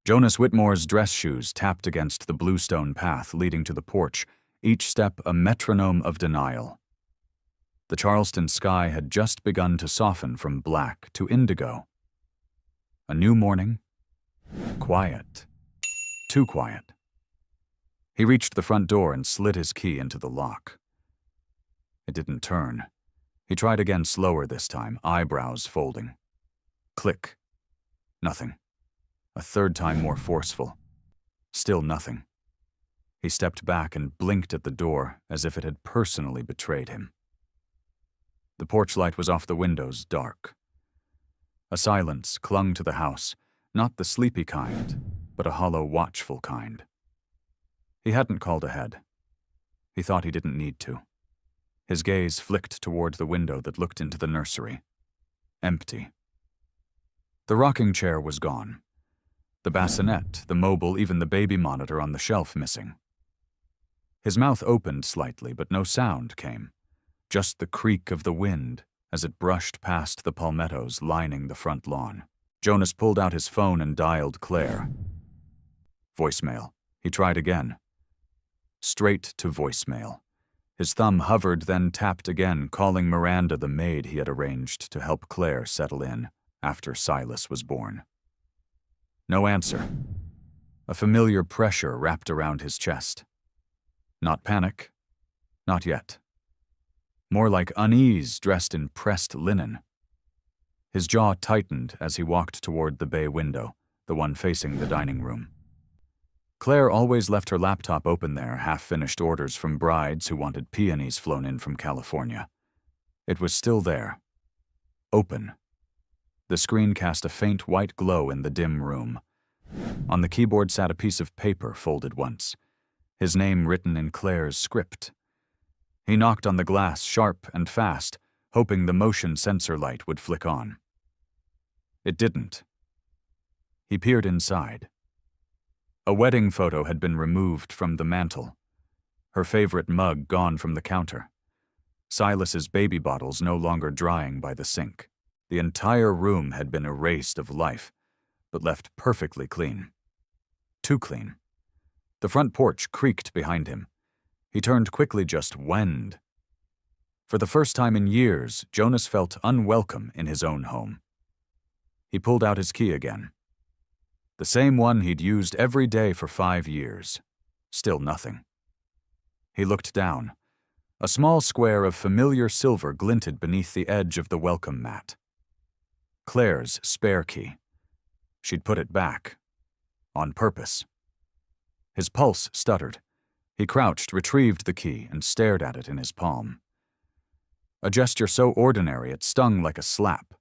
Jonas Whitmore's dress shoes tapped against the bluestone path leading to the porch, each step a metronome of denial. The Charleston sky had just begun to soften from black to indigo. A new morning. Quiet. Too quiet. He reached the front door and slid his key into the lock. It didn't turn. He tried again, slower this time, eyebrows folding. Click. Nothing. A third time, more forceful. Still nothing. He stepped back and blinked at the door as if it had personally betrayed him. The porch light was off the windows, dark. A silence clung to the house, not the sleepy kind, but a hollow, watchful kind. He hadn't called ahead. He thought he didn't need to. His gaze flicked toward the window that looked into the nursery. Empty. The rocking chair was gone. The bassinet, the mobile, even the baby monitor on the shelf missing. His mouth opened slightly, but no sound came. Just the creak of the wind as it brushed past the palmettos lining the front lawn. Jonas pulled out his phone and dialed Claire. Voicemail. He tried again. Straight to voicemail. His thumb hovered, then tapped again, calling Miranda, the maid he had arranged to help Claire settle in after Silas was born. No answer. A familiar pressure wrapped around his chest. Not panic. Not yet. More like unease dressed in pressed linen. His jaw tightened as he walked toward the bay window, the one facing the dining room. Claire always left her laptop open there, half-finished orders from brides who wanted peonies flown in from California. It was still there. Open. The screen cast a faint white glow in the dim room. On the keyboard sat a piece of paper folded once, his name written in Claire's script. He knocked on the glass sharp and fast, hoping the motion sensor light would flick on. It didn't. He peered inside. A wedding photo had been removed from the mantel, her favorite mug gone from the counter, Silas's baby bottles no longer drying by the sink. The entire room had been erased of life, but left perfectly clean. Too clean. The front porch creaked behind him. He turned quickly, just wenned. For the first time in years, Jonas felt unwelcome in his own home. He pulled out his key again. The same one he'd used every day for 5 years. Still nothing. He looked down. A small square of familiar silver glinted beneath the edge of the welcome mat. Claire's spare key. She'd put it back. On purpose. His pulse stuttered. He crouched, retrieved the key, and stared at it in his palm. A gesture so ordinary it stung like a slap.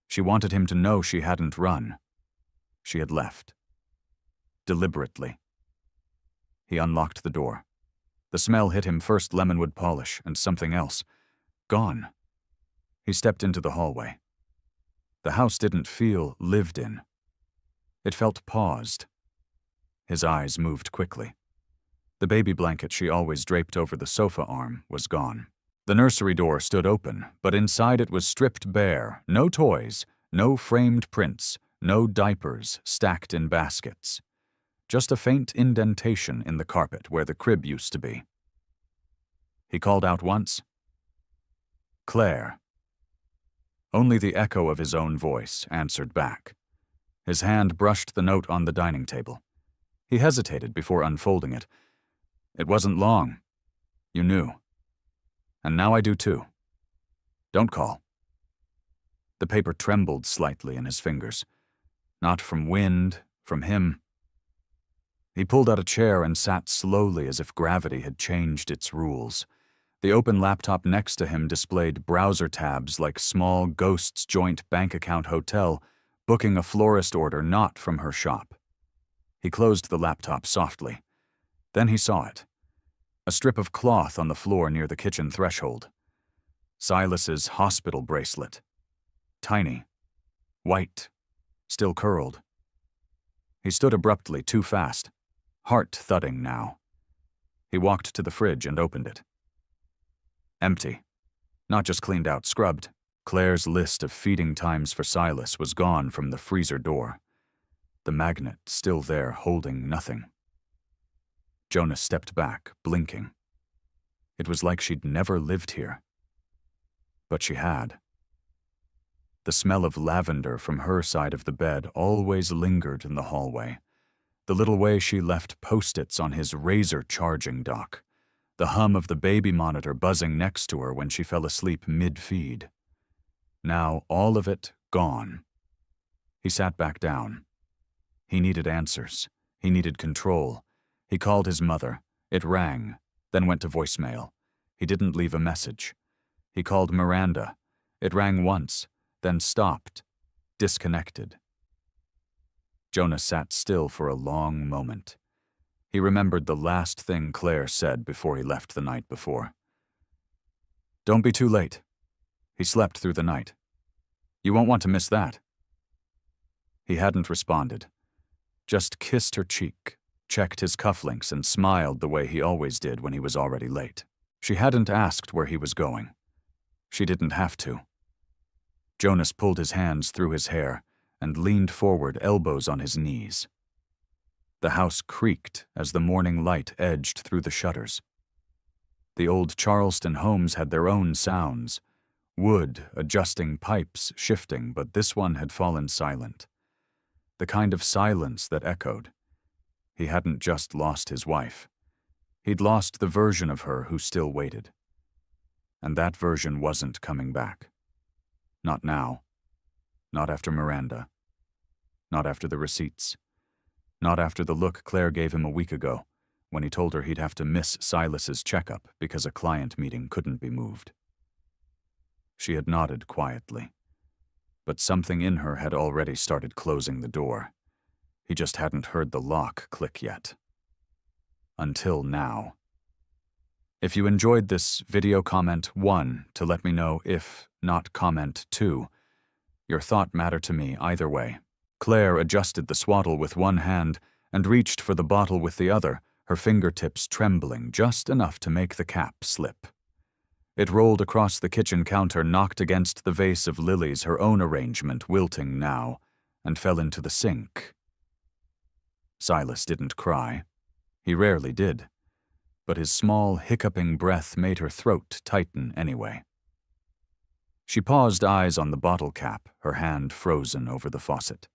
She wanted him to know she hadn't run. She had left. Deliberately. He unlocked the door. The smell hit him, first lemonwood polish and something else. Gone. He stepped into the hallway. The house didn't feel lived in. It felt paused. His eyes moved quickly. The baby blanket she always draped over the sofa arm was gone. The nursery door stood open, but inside it was stripped bare. No toys, no framed prints, no diapers stacked in baskets. Just a faint indentation in the carpet where the crib used to be. He called out once. Claire. Only the echo of his own voice answered back. His hand brushed the note on the dining table. He hesitated before unfolding it. It wasn't long. You knew. And now I do too. Don't call. The paper trembled slightly in his fingers. Not from wind, from him. He pulled out a chair and sat slowly as if gravity had changed its rules. The open laptop next to him displayed browser tabs like small Ghost's joint bank account hotel, booking a florist order not from her shop. He closed the laptop softly. Then he saw it. A strip of cloth on the floor near the kitchen threshold. Silas's hospital bracelet. Tiny. White. Still curled. He stood abruptly, too fast. Heart thudding now. He walked to the fridge and opened it. Empty. Not just cleaned out, scrubbed. Claire's list of feeding times for Silas was gone from the freezer door. the magnet still there holding nothing. Jonas stepped back, blinking. It was like she'd never lived here. But she had. The smell of lavender from her side of the bed always lingered in the hallway. The little way she left post-its on his razor charging dock. The hum of the baby monitor buzzing next to her when she fell asleep mid-feed. Now all of it gone. He sat back down. He needed answers. He needed control. He called his mother. It rang, then went to voicemail. He didn't leave a message. He called Miranda. It rang once, then stopped, disconnected. Jonas sat still for a long moment. He remembered the last thing Claire said before he left the night before. "Don't be too late. He slept through the night. You won't want to miss that." He hadn't responded, just kissed her cheek, checked his cufflinks, and smiled the way he always did when he was already late. She hadn't asked where he was going. She didn't have to. Jonas pulled his hands through his hair and leaned forward, elbows on his knees. The house creaked as the morning light edged through the shutters. The old Charleston homes had their own sounds, wood adjusting, pipes shifting, but this one had fallen silent. The kind of silence that echoed. He hadn't just lost his wife. He'd lost the version of her who still waited. And that version wasn't coming back. Not now. Not after Miranda. Not after the receipts. Not after the look Claire gave him a week ago, when he told her he'd have to miss Silas's checkup because a client meeting couldn't be moved. She had nodded quietly, but something in her had already started closing the door. He just hadn't heard the lock click yet. Until now. If you enjoyed this video, comment 1 to let me know. If not, comment 2. Your thought mattered to me either way. Claire adjusted the swaddle with one hand and reached for the bottle with the other, her fingertips trembling just enough to make the cap slip. It rolled across the kitchen counter, knocked against the vase of lilies, her own arrangement wilting now, and fell into the sink. Silas didn't cry. He rarely did, but his small, hiccuping breath made her throat tighten anyway. She paused, eyes on the bottle cap, her hand frozen over the faucet.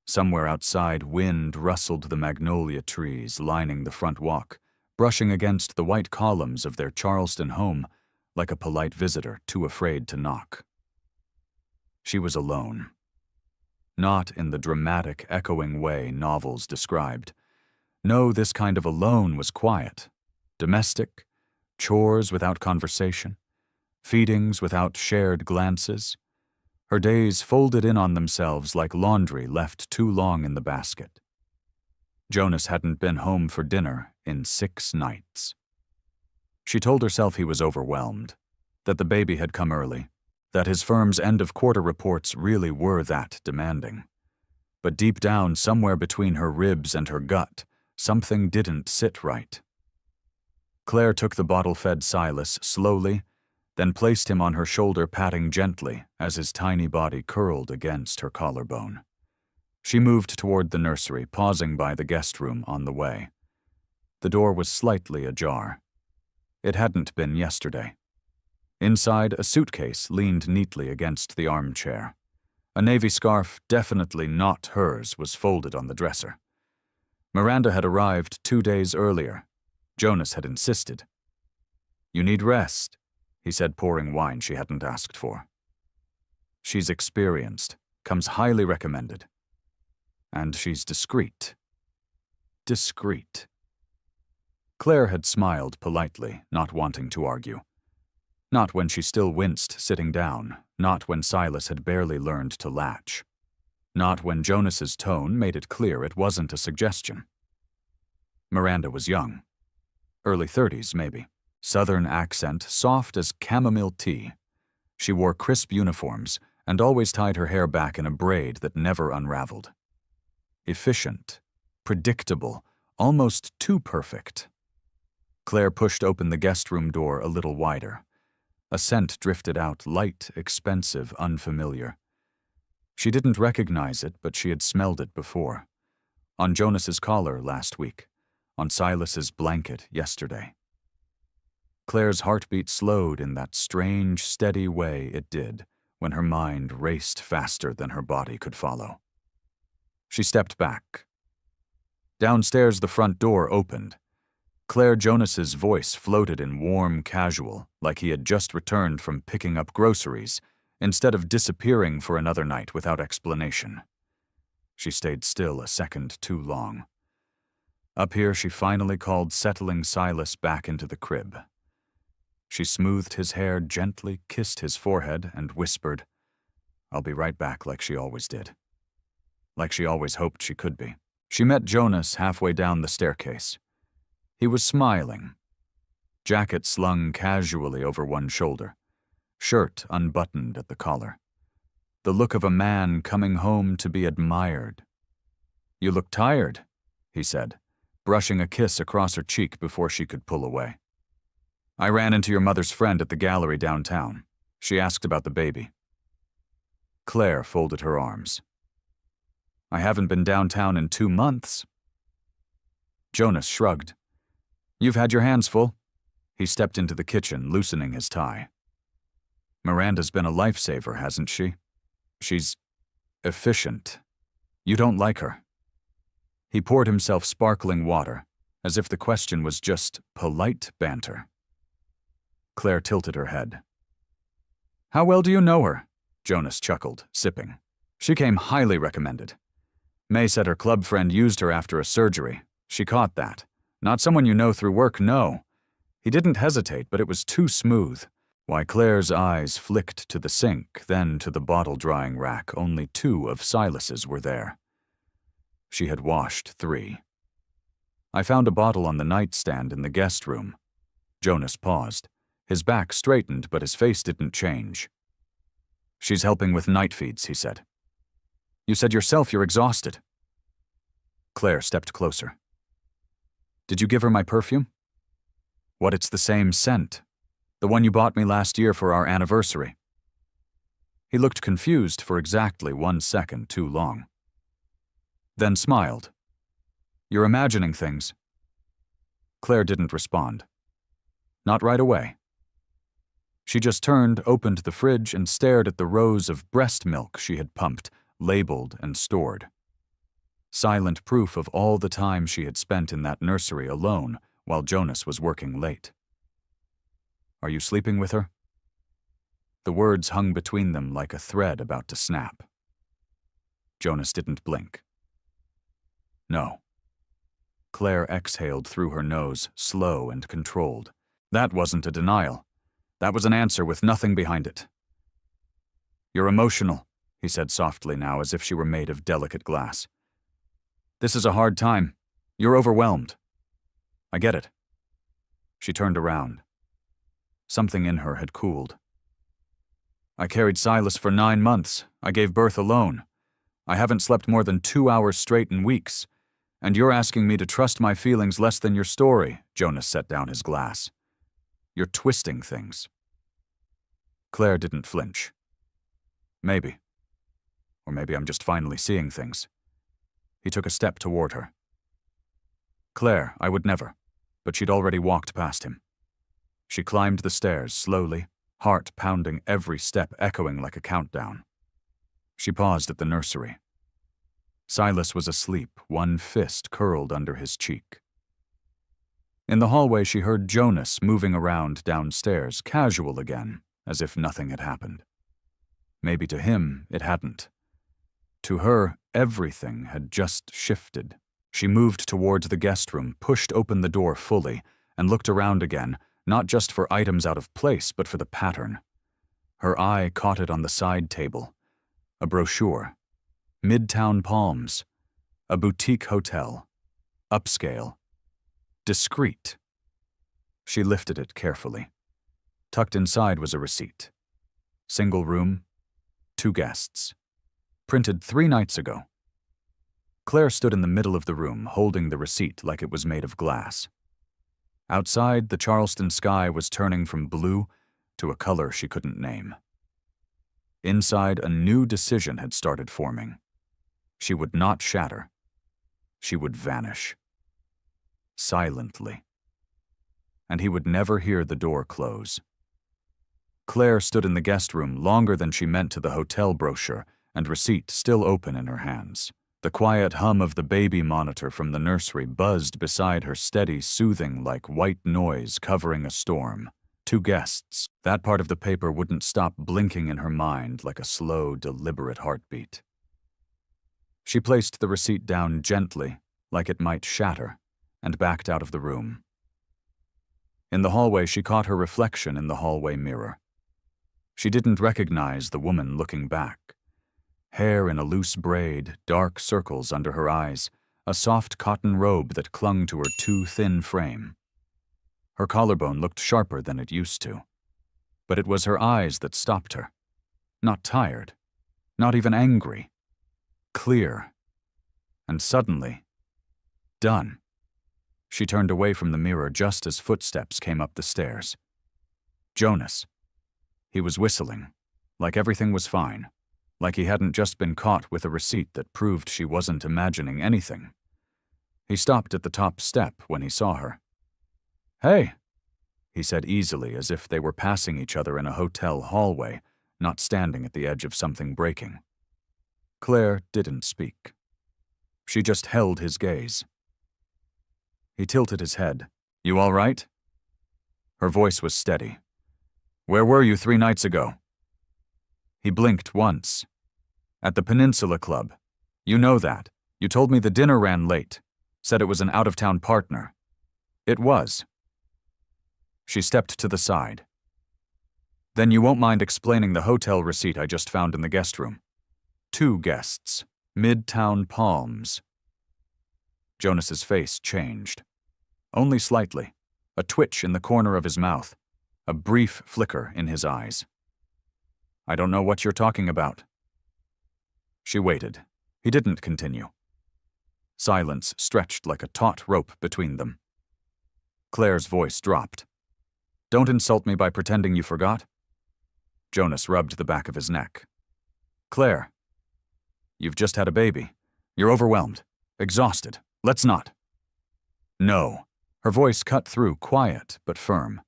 Somewhere outside, wind rustled the magnolia trees lining the front walk, brushing against the white columns of their Charleston home like a polite visitor too afraid to knock. She was alone. Not in the dramatic, echoing way novels described. No, this kind of alone was quiet, domestic, chores without conversation, feedings without shared glances. Her days folded in on themselves like laundry left too long in the basket. Jonas hadn't been home for dinner in 6 nights. She told herself he was overwhelmed, that the baby had come early, that his firm's end-of-quarter reports really were that demanding. But deep down, somewhere between her ribs and her gut, something didn't sit right. Claire took the bottle-fed Silas slowly, then placed him on her shoulder, patting gently as his tiny body curled against her collarbone. She moved toward the nursery, pausing by the guest room on the way. The door was slightly ajar. It hadn't been yesterday. Inside, a suitcase leaned neatly against the armchair. A navy scarf, definitely not hers, was folded on the dresser. Miranda had arrived 2 days earlier. Jonas had insisted. "You need rest," he said, pouring wine she hadn't asked for. "She's experienced, comes highly recommended. And she's discreet." Discreet. Claire had smiled politely, not wanting to argue. Not when she still winced sitting down, not when Silas had barely learned to latch. Not when Jonas's tone made it clear it wasn't a suggestion. Miranda was young. Early 30s, maybe. Southern accent, soft as chamomile tea. She wore crisp uniforms and always tied her hair back in a braid that never unraveled. Efficient, predictable, almost too perfect. Claire pushed open the guest room door a little wider. A scent drifted out, light, expensive, unfamiliar. She didn't recognize it, but she had smelled it before. On Jonas's collar last week, on Silas's blanket yesterday. Claire's heartbeat slowed in that strange, steady way it did when her mind raced faster than her body could follow. She stepped back. Downstairs, the front door opened. Claire Jonas's voice floated in warm casual, like he had just returned from picking up groceries, instead of disappearing for another night without explanation. She stayed still a second too long. Up here, she finally called settling Silas back into the crib. She smoothed his hair gently, kissed his forehead, and whispered, "I'll be right back," like she always did. Like she always hoped she could be. She met Jonas halfway down the staircase. He was smiling. Jacket slung casually over one shoulder. Shirt unbuttoned at the collar. The look of a man coming home to be admired. "You look tired," he said, brushing a kiss across her cheek before she could pull away. "I ran into your mother's friend at the gallery downtown. She asked about the baby." Claire folded her arms. "I haven't been downtown in 2 months." Jonas shrugged. "You've had your hands full." He stepped into the kitchen, loosening his tie. "Miranda's been a lifesaver, hasn't she? She's efficient. You don't like her." He poured himself sparkling water, as if the question was just polite banter. Claire tilted her head. "How well do you know her?" Jonas chuckled, sipping. "She came highly recommended. May said her club friend used her after a surgery. She caught that. Not someone you know through work, no." He didn't hesitate, but it was too smooth. Why, Claire's eyes flicked to the sink, then to the bottle-drying rack. Only 2 of Silas's were there. She had washed 3. "I found a bottle on the nightstand in the guest room." Jonas paused. His back straightened, but his face didn't change. "She's helping with night feeds," he said. "You said yourself you're exhausted." Claire stepped closer. "Did you give her my perfume?" "What, it's the same scent. The one you bought me last year for our anniversary." He looked confused for exactly 1 second too long. Then smiled. "You're imagining things." Claire didn't respond. Not right away. She just turned, opened the fridge, and stared at the rows of breast milk she had pumped, labeled and stored. Silent proof of all the time she had spent in that nursery alone while Jonas was working late. "Are you sleeping with her?" The words hung between them like a thread about to snap. Jonas didn't blink. "No." Claire exhaled through her nose, slow and controlled. That wasn't a denial. That was an answer with nothing behind it. "You're emotional," he said softly now, as if she were made of delicate glass. "This is a hard time. You're overwhelmed. I get it." She turned around. Something in her had cooled. "I carried Silas for 9 months. I gave birth alone. I haven't slept more than 2 hours straight in weeks. And you're asking me to trust my feelings less than your story." Jonas set down his glass. "You're twisting things." Claire didn't flinch. "Maybe. Or maybe I'm just finally seeing things." He took a step toward her. "Claire, I would never." But she'd already walked past him. She climbed the stairs slowly, heart pounding every step, echoing like a countdown. She paused at the nursery. Silas was asleep, one fist curled under his cheek. In the hallway, she heard Jonas moving around downstairs, casual again, as if nothing had happened. Maybe to him it hadn't. To her, everything had just shifted. She moved towards the guest room, pushed open the door fully, and looked around again, not just for items out of place, but for the pattern. Her eye caught it on the side table. A brochure. Midtown Palms. A boutique hotel. Upscale. Discreet. She lifted it carefully. Tucked inside was a receipt. Single room, 2 guests. Printed 3 nights ago. Claire stood in the middle of the room, holding the receipt like it was made of glass. Outside, the Charleston sky was turning from blue to a color she couldn't name. Inside, a new decision had started forming. She would not shatter. She would vanish. Silently. And he would never hear the door close. Claire stood in the guest room longer than she meant to the hotel brochure and receipt still open in her hands. The quiet hum of the baby monitor from the nursery buzzed beside her, steady, soothing like white noise covering a storm. 2 guests. That part of the paper wouldn't stop blinking in her mind like a slow, deliberate heartbeat. She placed the receipt down gently, like it might shatter, and backed out of the room. In the hallway, she caught her reflection in the hallway mirror. She didn't recognize the woman looking back. Hair in a loose braid, dark circles under her eyes, a soft cotton robe that clung to her too thin frame. Her collarbone looked sharper than it used to. But it was her eyes that stopped her. Not tired. Not even angry. Clear. And suddenly, done. She turned away from the mirror just as footsteps came up the stairs. Jonas. He was whistling, like everything was fine, like he hadn't just been caught with a receipt that proved she wasn't imagining anything. He stopped at the top step when he saw her. "Hey," he said easily, as if they were passing each other in a hotel hallway, not standing at the edge of something breaking. Claire didn't speak. She just held his gaze. He tilted his head. "You all right?" Her voice was steady. "Where were you 3 nights ago?" He blinked once. "At the Peninsula Club. You know that. You told me the dinner ran late. Said it was an out-of-town partner." "It was." She stepped to the side. "Then you won't mind explaining the hotel receipt I just found in the guest room. 2 guests. Midtown Palms." Jonas's face changed. Only slightly. A twitch in the corner of his mouth. A brief flicker in his eyes. "I don't know what you're talking about." She waited. He didn't continue. Silence stretched like a taut rope between them. Claire's voice dropped. "Don't insult me by pretending you forgot." Jonas rubbed the back of his neck. "Claire, you've just had a baby. You're overwhelmed. Exhausted. Let's not." "No." Her voice cut through, quiet but firm.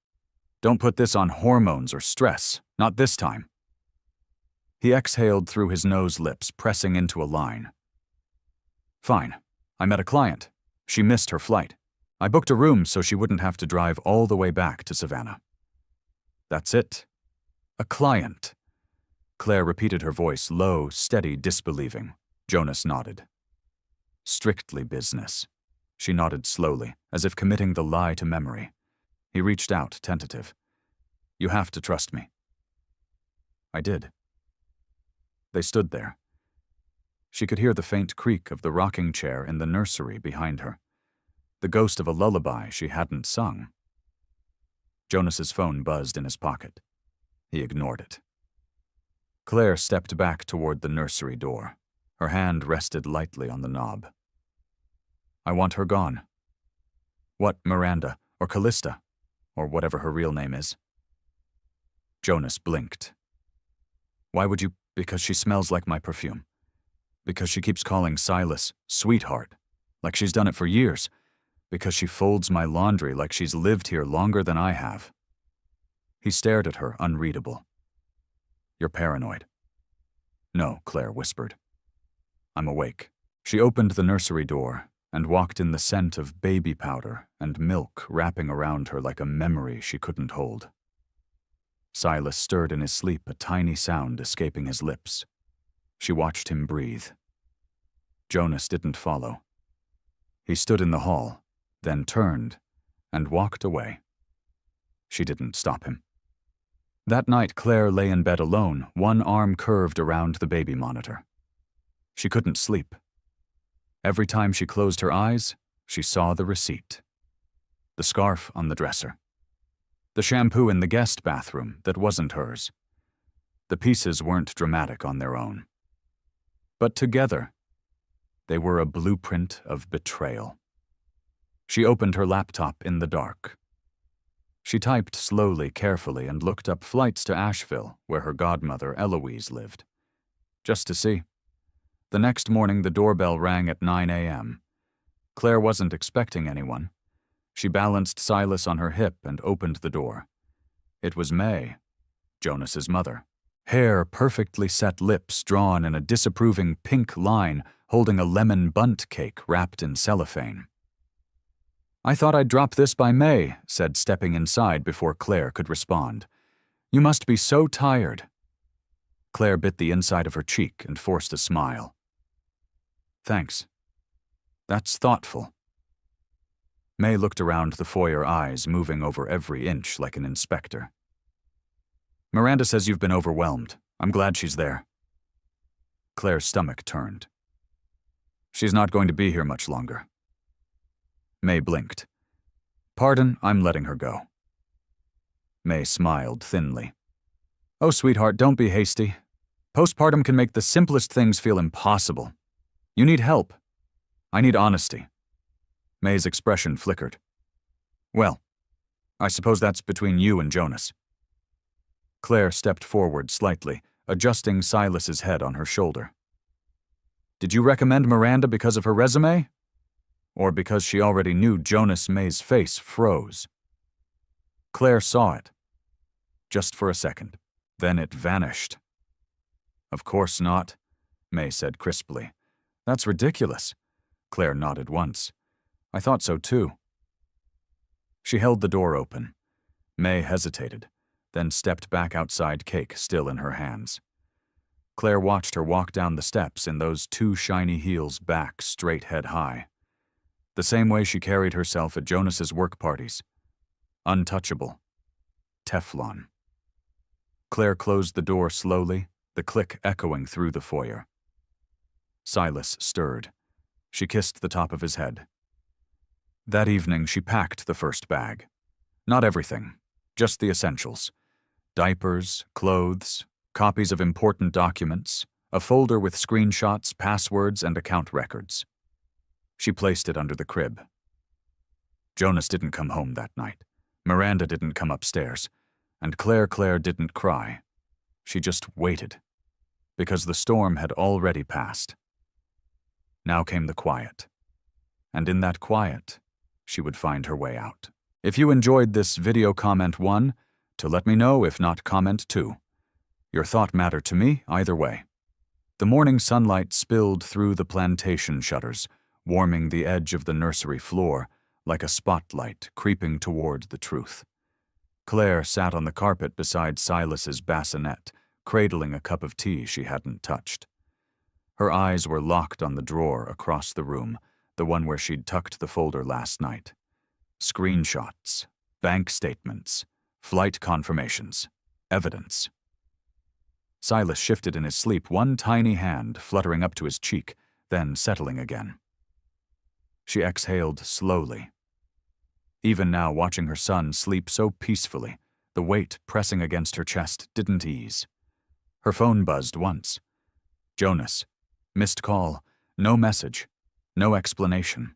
"Don't put this on hormones or stress. Not this time." He exhaled through his nose-lips, pressing into a line. "Fine. I met a client. She missed her flight. I booked a room so she wouldn't have to drive all the way back to Savannah." "That's it?" "A client." Claire repeated her voice, low, steady, disbelieving. Jonas nodded. "Strictly business." She nodded slowly, as if committing the lie to memory. He reached out, tentative. "You have to trust me." I did. They stood there. She could hear the faint creak of the rocking chair in the nursery behind her, the ghost of a lullaby she hadn't sung. Jonas's phone buzzed in his pocket. He ignored it. Claire stepped back toward the nursery door. Her hand rested lightly on the knob. "I want her gone." "What, Miranda, or Callista, or whatever her real name is?" Jonas blinked. "Why would you? Because she smells like my perfume. Because she keeps calling Silas sweetheart, like she's done it for years. Because she folds my laundry like she's lived here longer than I have." He stared at her, unreadable. "You're paranoid." "No," Claire whispered. "I'm awake." She opened the nursery door and walked in the scent of baby powder and milk wrapping around her like a memory she couldn't hold. Silas stirred in his sleep, a tiny sound escaping his lips. She watched him breathe. Jonas didn't follow. He stood in the hall, then turned and walked away. She didn't stop him. That night, Claire lay in bed alone, one arm curved around the baby monitor. She couldn't sleep. Every time she closed her eyes, she saw the receipt. The scarf on the dresser. The shampoo in the guest bathroom that wasn't hers. The pieces weren't dramatic on their own. But together, they were a blueprint of betrayal. She opened her laptop in the dark. She typed slowly, carefully, and looked up flights to Asheville, where her godmother, Eloise, lived. Just to see. The next morning, the doorbell rang at 9 a.m. Claire wasn't expecting anyone. She balanced Silas on her hip and opened the door. It was May, Jonas's mother. Hair perfectly set, lips drawn in a disapproving pink line, holding a lemon bundt cake wrapped in cellophane. "I thought I'd drop this by May," said, stepping inside before Claire could respond. "You must be so tired." Claire bit the inside of her cheek and forced a smile. "Thanks. That's thoughtful." May looked around the foyer, eyes moving over every inch like an inspector. "Miranda says you've been overwhelmed. I'm glad she's there." Claire's stomach turned. "She's not going to be here much longer." May blinked. "Pardon, I'm letting her go." May smiled thinly. "Oh, sweetheart, don't be hasty. Postpartum can make the simplest things feel impossible. You need help. I need honesty." May's expression flickered. "Well, I suppose that's between you and Jonas." Claire stepped forward slightly, adjusting Silas's head on her shoulder. "Did you recommend Miranda because of her resume? Or because she already knew Jonas?" May's face froze. Claire saw it. Just for a second. Then it vanished. "Of course not," May said crisply. "That's ridiculous." Claire nodded once. "I thought so too." She held the door open. May hesitated, then stepped back outside, cake still in her hands. Claire watched her walk down the steps in those two shiny heels, back straight, head high. The same way she carried herself at Jonas's work parties. Untouchable. Teflon. Claire closed the door slowly, the click echoing through the foyer. Silas stirred. She kissed the top of his head. That evening she packed the first bag. Not everything, just the essentials. Diapers, clothes, copies of important documents, a folder with screenshots, passwords, and account records. She placed it under the crib. Jonas didn't come home that night. Miranda didn't come upstairs. And Claire didn't cry. She just waited. Because the storm had already passed. Now came the quiet. And in that quiet, she would find her way out. If you enjoyed this video, comment 1 to let me know. If not, comment 2. Your thought mattered to me either way. The morning sunlight spilled through the plantation shutters, warming the edge of the nursery floor like a spotlight creeping toward the truth. Claire sat on the carpet beside Silas's bassinet, cradling a cup of tea she hadn't touched. Her eyes were locked on the drawer across the room, the one where she'd tucked the folder last night. Screenshots, bank statements, flight confirmations, evidence. Silas shifted in his sleep, one tiny hand fluttering up to his cheek, then settling again. She exhaled slowly. Even now, watching her son sleep so peacefully, the weight pressing against her chest didn't ease. Her phone buzzed once. Jonas. Missed call. No message. No explanation.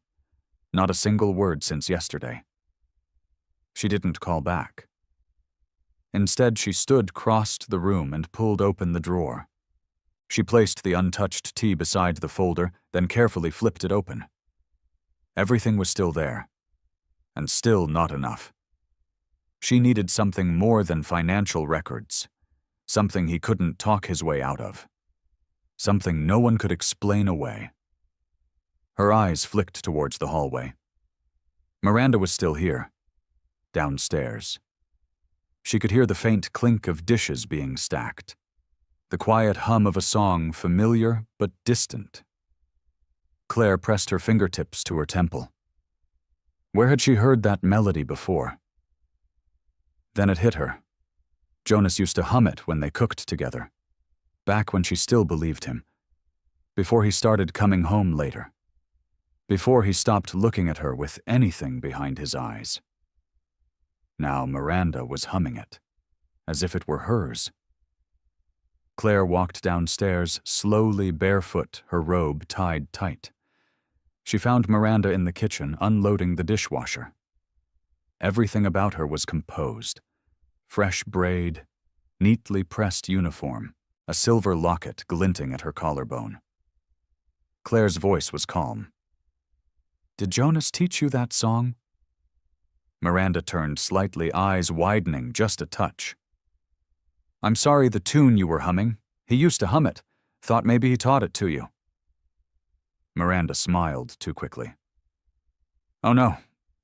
Not a single word since yesterday. She didn't call back. Instead, she stood, crossed the room, and pulled open the drawer. She placed the untouched tea beside the folder, then carefully flipped it open. Everything was still there. And still not enough. She needed something more than financial records. Something he couldn't talk his way out of. Something no one could explain away. Her eyes flicked towards the hallway. Miranda was still here. Downstairs. She could hear the faint clink of dishes being stacked. The quiet hum of a song, familiar but distant. Claire pressed her fingertips to her temple. Where had she heard that melody before? Then it hit her. Jonas used to hum it when they cooked together. Back when she still believed him. Before he started coming home later. Before he stopped looking at her with anything behind his eyes. Now Miranda was humming it, as if it were hers. Claire walked downstairs, slowly barefoot, her robe tied tight. She found Miranda in the kitchen, unloading the dishwasher. Everything about her was composed. Fresh braid, neatly pressed uniform, a silver locket glinting at her collarbone. Claire's voice was calm. "Did Jonas teach you that song?" Miranda turned slightly, eyes widening just a touch. "I'm sorry, the tune you were humming. He used to hum it. Thought maybe he taught it to you." Miranda smiled too quickly. "Oh no,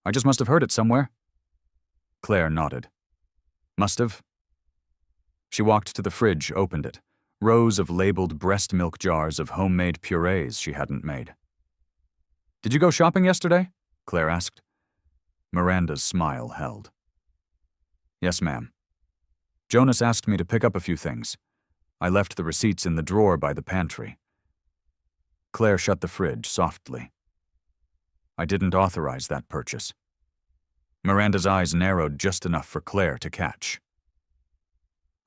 I just must have heard it somewhere." Claire nodded. "Must have." She walked to the fridge, opened it. Rows of labeled breast milk jars of homemade purees she hadn't made. "Did you go shopping yesterday?" Claire asked. Miranda's smile held. "Yes, ma'am. Jonas asked me to pick up a few things. I left the receipts in the drawer by the pantry." Claire shut the fridge softly. "I didn't authorize that purchase." Miranda's eyes narrowed just enough for Claire to catch.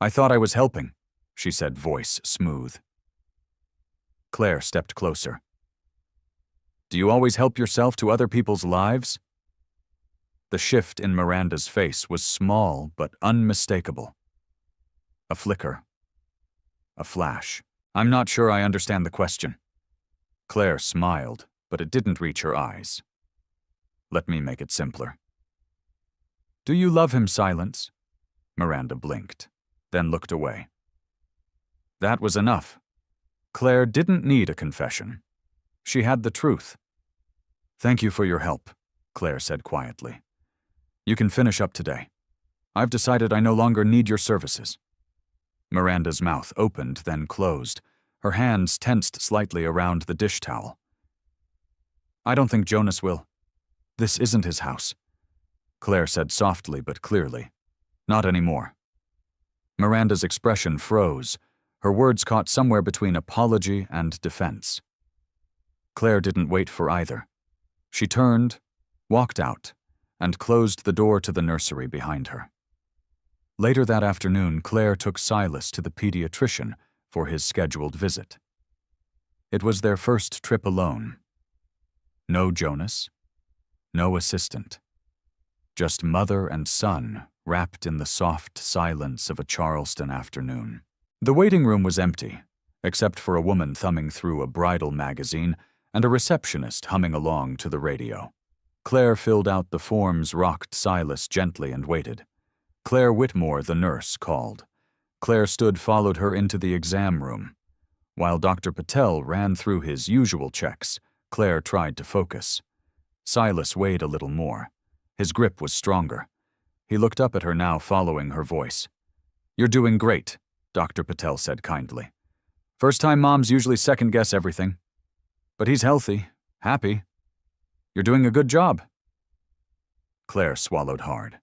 "I thought I was helping," she said, voice smooth. Claire stepped closer. "Do you always help yourself to other people's lives?" The shift in Miranda's face was small but unmistakable. A flicker. A flash. "I'm not sure I understand the question." Claire smiled, but it didn't reach her eyes. "Let me make it simpler." "Do you love him, Silence?" Miranda blinked, then looked away. That was enough. Claire didn't need a confession. She had the truth. "Thank you for your help," Claire said quietly. "You can finish up today. I've decided I no longer need your services." Miranda's mouth opened, then closed. Her hands tensed slightly around the dish towel. "I don't think Jonas will. This isn't his house," Claire said softly but clearly. "Not anymore." Miranda's expression froze. Her words caught somewhere between apology and defense. Claire didn't wait for either. She turned, walked out, and closed the door to the nursery behind her. Later that afternoon, Claire took Silas to the pediatrician for his scheduled visit. It was their first trip alone. No Jonas, no assistant. Just mother and son wrapped in the soft silence of a Charleston afternoon. The waiting room was empty, except for a woman thumbing through a bridal magazine and a receptionist humming along to the radio. Claire filled out the forms, rocked Silas gently, and waited. Claire Whitmore, the nurse, called. Claire stood, followed her into the exam room. While Dr. Patel ran through his usual checks, Claire tried to focus. Silas weighed a little more. His grip was stronger. He looked up at her now, following her voice. "You're doing great," Dr. Patel said kindly. "First-time moms usually second-guess everything. But he's healthy, happy. You're doing a good job." Claire swallowed hard.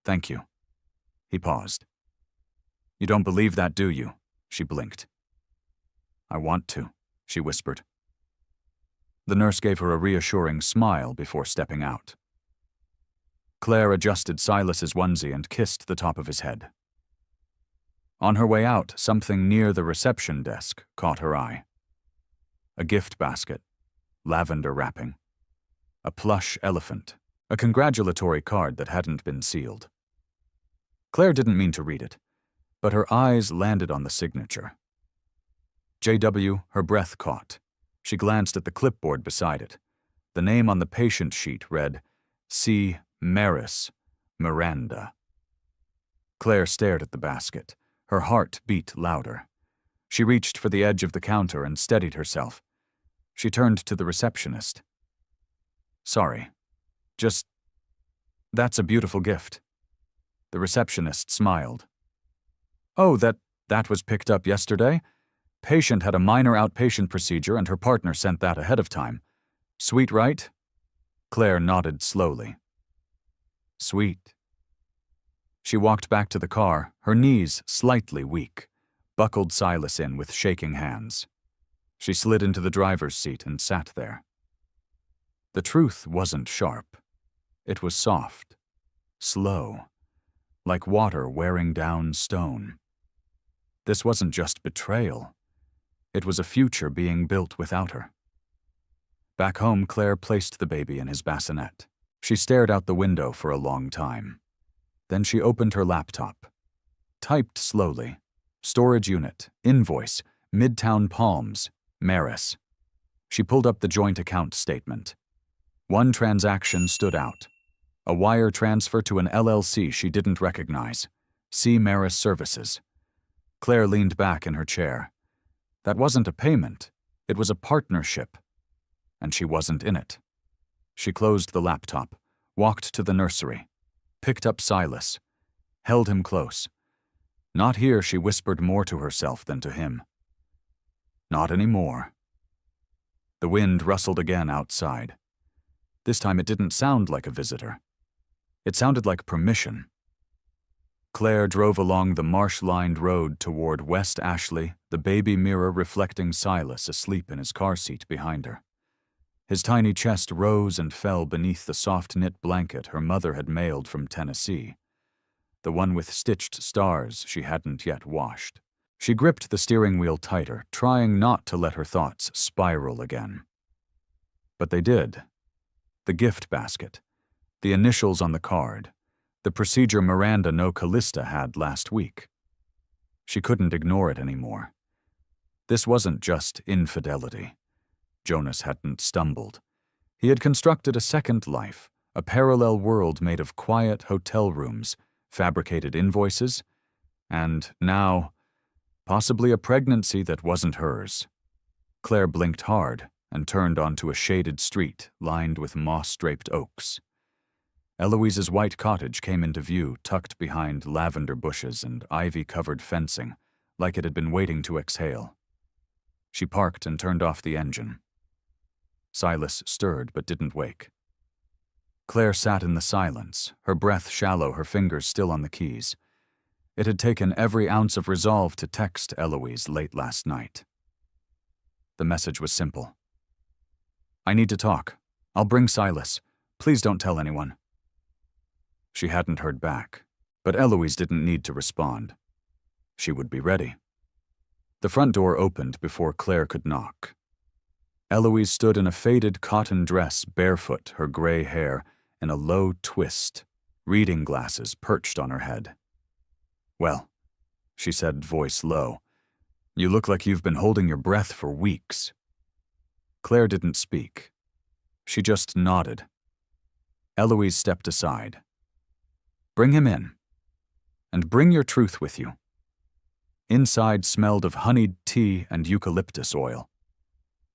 "Thank you." He paused. "You don't believe that, do you?" She blinked. "I want to," she whispered. The nurse gave her a reassuring smile before stepping out. Claire adjusted Silas's onesie and kissed the top of his head. On her way out, something near the reception desk caught her eye. A gift basket, lavender wrapping, a plush elephant, a congratulatory card that hadn't been sealed. Claire didn't mean to read it, but her eyes landed on the signature. JW, her breath caught. She glanced at the clipboard beside it. The name on the patient sheet read, C. Maris, Miranda. Claire stared at the basket. Her heart beat louder. She reached for the edge of the counter and steadied herself. She turned to the receptionist. "Sorry. That's a beautiful gift." The receptionist smiled. "Oh, that was picked up yesterday? Patient had a minor outpatient procedure and her partner sent that ahead of time. Sweet, right?" Claire nodded slowly. "Sweet." She walked back to the car, her knees slightly weak, buckled Silas in with shaking hands. She slid into the driver's seat and sat there. The truth wasn't sharp. It was soft, slow, like water wearing down stone. This wasn't just betrayal. It was a future being built without her. Back home, Claire placed the baby in his bassinet. She stared out the window for a long time. Then she opened her laptop. Typed slowly. Storage unit, invoice, Midtown Palms, Maris. She pulled up the joint account statement. One transaction stood out. A wire transfer to an LLC she didn't recognize. C. Maris Services. Claire leaned back in her chair. That wasn't a payment. It was a partnership. And she wasn't in it. She closed the laptop, walked to the nursery, picked up Silas, held him close. Not here, she whispered more to herself than to him. Not anymore. The wind rustled again outside. This time it didn't sound like a visitor. It sounded like permission. Claire drove along the marsh-lined road toward West Ashley, the baby mirror reflecting Silas asleep in his car seat behind her. His tiny chest rose and fell beneath the soft knit blanket her mother had mailed from Tennessee, the one with stitched stars she hadn't yet washed. She gripped the steering wheel tighter, trying not to let her thoughts spiral again. But they did. The gift basket, the initials on the card, the procedure Miranda No Callista had last week. She couldn't ignore it anymore. This wasn't just infidelity. Jonas hadn't stumbled. He had constructed a second life, a parallel world made of quiet hotel rooms, fabricated invoices, and now, possibly a pregnancy that wasn't hers. Claire blinked hard and turned onto a shaded street lined with moss-draped oaks. Eloise's white cottage came into view, tucked behind lavender bushes and ivy-covered fencing, like it had been waiting to exhale. She parked and turned off the engine. Silas stirred but didn't wake. Claire sat in the silence, her breath shallow, her fingers still on the keys. It had taken every ounce of resolve to text Eloise late last night. The message was simple. I need to talk. I'll bring Silas. Please don't tell anyone. She hadn't heard back, but Eloise didn't need to respond. She would be ready. The front door opened before Claire could knock. Eloise stood in a faded cotton dress, barefoot, her gray hair in a low twist, reading glasses perched on her head. Well, she said, voice low, you look like you've been holding your breath for weeks. Claire didn't speak. She just nodded. Eloise stepped aside. Bring him in. And bring your truth with you. Inside smelled of honeyed tea and eucalyptus oil.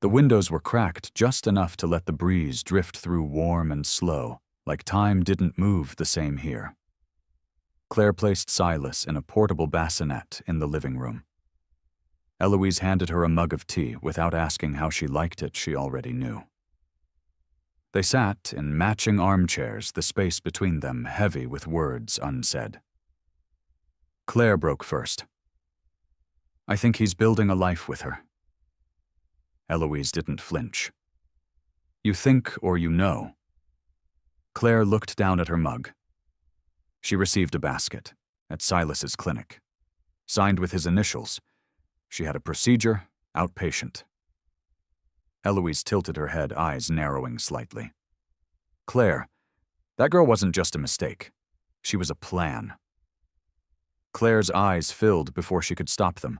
The windows were cracked just enough to let the breeze drift through warm and slow, like time didn't move the same here. Claire placed Silas in a portable bassinet in the living room. Eloise handed her a mug of tea without asking how she liked it. She already knew. They sat in matching armchairs, the space between them heavy with words unsaid. Claire broke first. I think he's building a life with her. Eloise didn't flinch. You think or you know. Claire looked down at her mug. She received a basket at Silas's clinic, signed with his initials. She had a procedure, outpatient. Eloise tilted her head, eyes narrowing slightly. Claire, that girl wasn't just a mistake. She was a plan. Claire's eyes filled before she could stop them.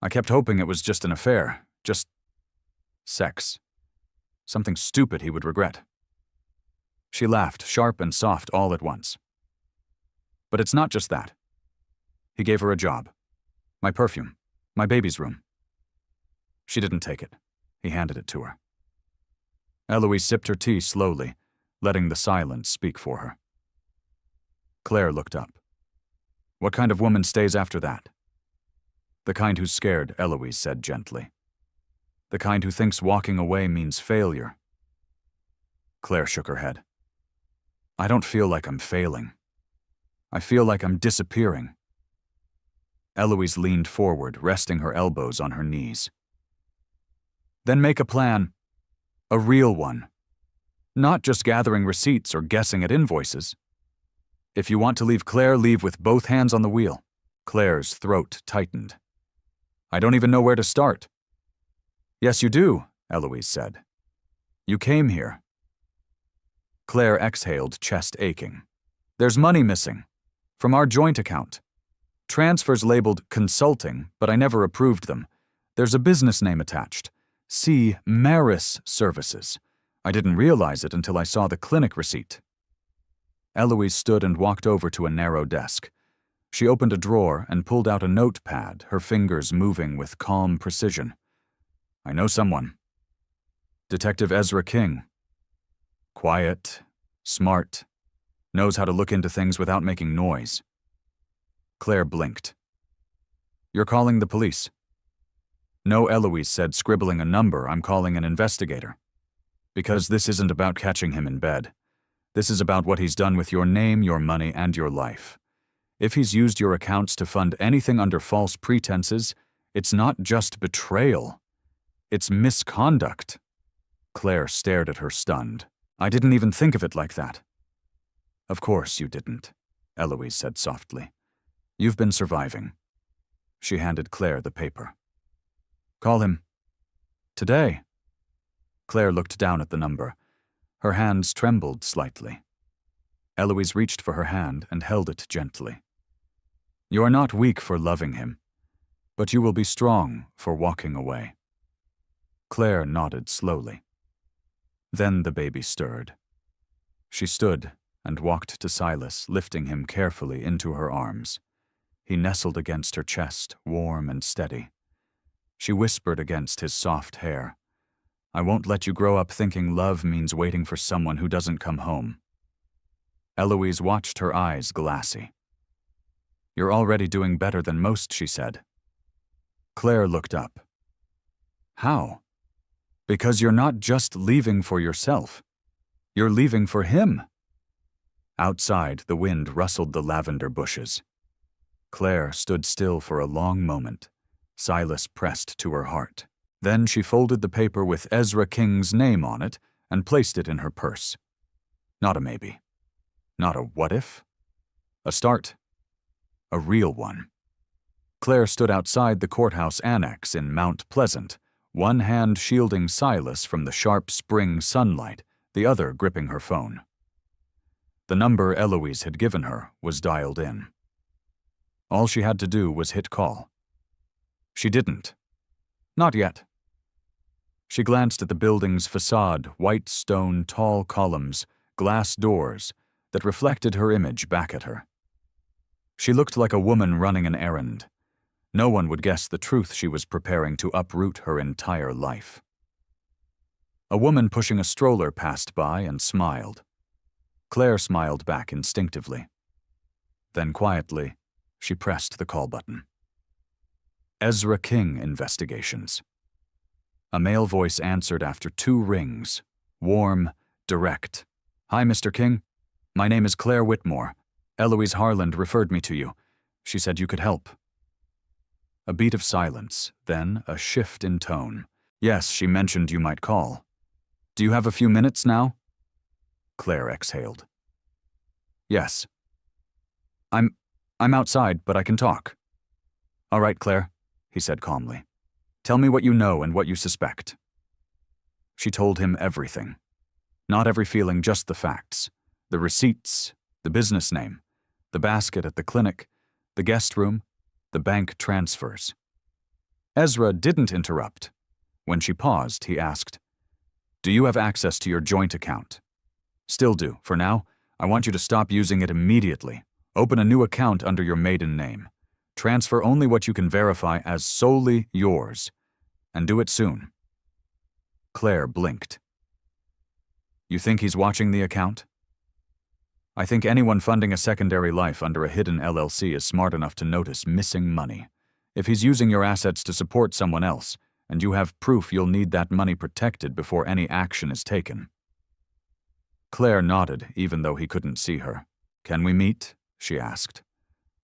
I kept hoping it was just an affair, just sex. Something stupid he would regret. She laughed, sharp and soft all at once. But it's not just that. He gave her a job. My perfume. My baby's room. She didn't take it. He handed it to her. Eloise sipped her tea slowly, letting the silence speak for her. Claire looked up. What kind of woman stays after that? The kind who's scared, Eloise said gently. The kind who thinks walking away means failure. Claire shook her head. I don't feel like I'm failing. I feel like I'm disappearing. Eloise leaned forward, resting her elbows on her knees. Then make a plan. A real one. Not just gathering receipts or guessing at invoices. If you want to leave Claire, leave with both hands on the wheel. Claire's throat tightened. I don't even know where to start. Yes, you do, Eloise said. You came here. Claire exhaled, chest aching. There's money missing. From our joint account. Transfers labeled consulting, but I never approved them. There's a business name attached. C. Maris Services. I didn't realize it until I saw the clinic receipt. Eloise stood and walked over to a narrow desk. She opened a drawer and pulled out a notepad, her fingers moving with calm precision. I know someone. Detective Ezra King. Quiet, smart, knows how to look into things without making noise. Claire blinked. You're calling the police? No, Eloise said, scribbling a number. I'm calling an investigator. Because this isn't about catching him in bed. This is about what he's done with your name, your money, and your life. If he's used your accounts to fund anything under false pretenses, it's not just betrayal. It's misconduct. Claire stared at her, stunned. I didn't even think of it like that. Of course you didn't, Eloise said softly. You've been surviving. She handed Claire the paper. Call him. Today. Claire looked down at the number. Her hands trembled slightly. Eloise reached for her hand and held it gently. You are not weak for loving him, but you will be strong for walking away. Claire nodded slowly. Then the baby stirred. She stood and walked to Silas, lifting him carefully into her arms. He nestled against her chest, warm and steady. She whispered against his soft hair, I won't let you grow up thinking love means waiting for someone who doesn't come home. Eloise watched, her eyes glassy. You're already doing better than most, she said. Claire looked up. How? Because you're not just leaving for yourself. You're leaving for him. Outside, the wind rustled the lavender bushes. Claire stood still for a long moment, Silas pressed to her heart. Then she folded the paper with Ezra King's name on it and placed it in her purse. Not a maybe. Not a what if. A start. A real one. Claire stood outside the courthouse annex in Mount Pleasant, one hand shielding Silas from the sharp spring sunlight, the other gripping her phone. The number Eloise had given her was dialed in. All she had to do was hit call. She didn't. Not yet. She glanced at the building's facade, white stone, tall columns, glass doors that reflected her image back at her. She looked like a woman running an errand. No one would guess the truth she was preparing to uproot her entire life. A woman pushing a stroller passed by and smiled. Claire smiled back instinctively. Then quietly, she pressed the call button. Ezra King Investigations. A male voice answered after 2 rings, warm, direct. Hi, Mr. King. My name is Claire Whitmore. Eloise Harland referred me to you. She said you could help. A beat of silence, then a shift in tone. Yes, she mentioned you might call. Do you have a few minutes now? Claire exhaled. Yes. I'm outside, but I can talk. All right, Claire, he said calmly. Tell me what you know and what you suspect. She told him everything. Not every feeling, just the facts. The receipts, the business name, the basket at the clinic, the guest room, the bank transfers. Ezra didn't interrupt. When she paused, he asked, Do you have access to your joint account? Still do. For now, I want you to stop using it immediately. Open a new account under your maiden name. Transfer only what you can verify as solely yours. And do it soon. Claire blinked. You think he's watching the account? I think anyone funding a secondary life under a hidden LLC is smart enough to notice missing money. If he's using your assets to support someone else, and you have proof, you'll need that money protected before any action is taken. Claire nodded, even though he couldn't see her. Can we meet? She asked.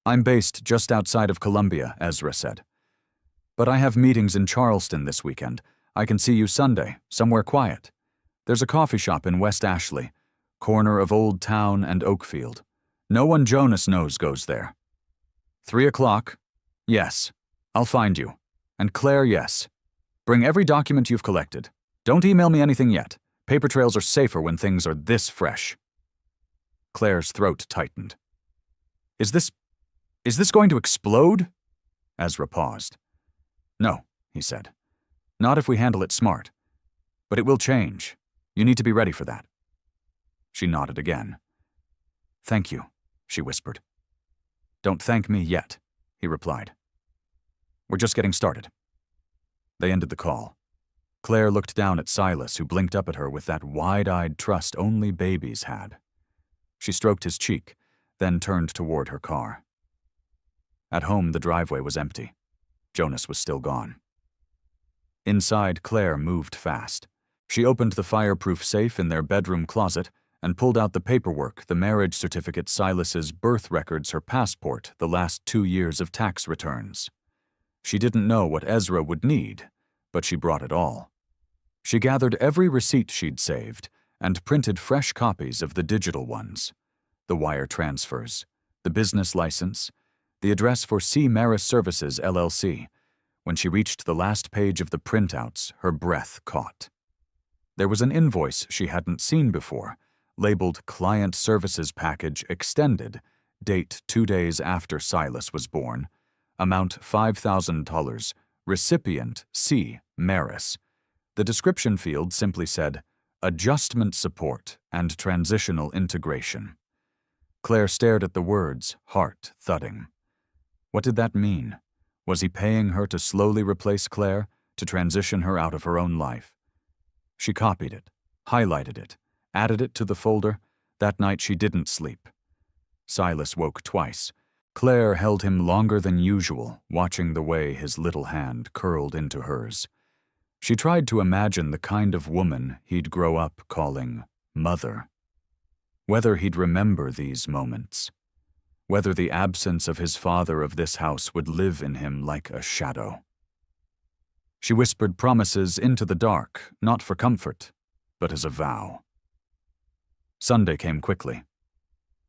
I'm based just outside of Columbia, Ezra said. But I have meetings in Charleston this weekend. I can see you Sunday, somewhere quiet. There's a coffee shop in West Ashley, corner of Old Town and Oakfield. No one Jonas knows goes there. 3 o'clock? Yes. I'll find you. And Claire, yes. Bring every document you've collected. Don't email me anything yet. Paper trails are safer when things are this fresh. Claire's throat tightened. Is this going to explode? Ezra paused. No, he said. Not if we handle it smart. But it will change. You need to be ready for that. She nodded again. Thank you, she whispered. Don't thank me yet, he replied. We're just getting started. They ended the call. Claire looked down at Silas, who blinked up at her with that wide-eyed trust only babies had. She stroked his cheek, then turned toward her car. At home, the driveway was empty. Jonas was still gone. Inside, Claire moved fast. She opened the fireproof safe in their bedroom closet and pulled out the paperwork, the marriage certificate, Silas's birth records, her passport, the last 2 years of tax returns. She didn't know what Ezra would need, but she brought it all. She gathered every receipt she'd saved and printed fresh copies of the digital ones, the wire transfers, the business license, the address for C. Maris Services, LLC. When she reached the last page of the printouts, her breath caught. There was an invoice she hadn't seen before, labeled Client Services Package Extended, date 2 days after Silas was born, amount $5,000, recipient C. Maris. The description field simply said, Adjustment Support and Transitional Integration. Claire stared at the words, heart thudding. What did that mean? Was he paying her to slowly replace Claire, to transition her out of her own life? She copied it, highlighted it, added it to the folder. That night she didn't sleep. Silas woke twice. Claire held him longer than usual, watching the way his little hand curled into hers. She tried to imagine the kind of woman he'd grow up calling mother. Whether he'd remember these moments. Whether the absence of his father of this house would live in him like a shadow. She whispered promises into the dark, not for comfort, but as a vow. Sunday came quickly.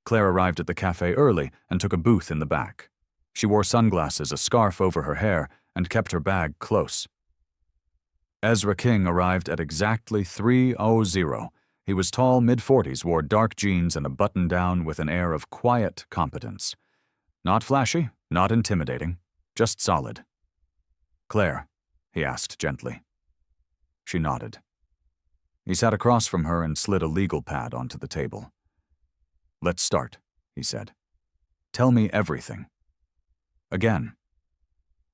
Claire arrived at the cafe early and took a booth in the back. She wore sunglasses, a scarf over her hair, and kept her bag close. Ezra King arrived at exactly 3:00. He was tall, mid-40s, wore dark jeans and a button-down with an air of quiet competence. Not flashy, not intimidating, just solid. Claire, he asked gently. She nodded. He sat across from her and slid a legal pad onto the table. Let's start, he said. Tell me everything. Again.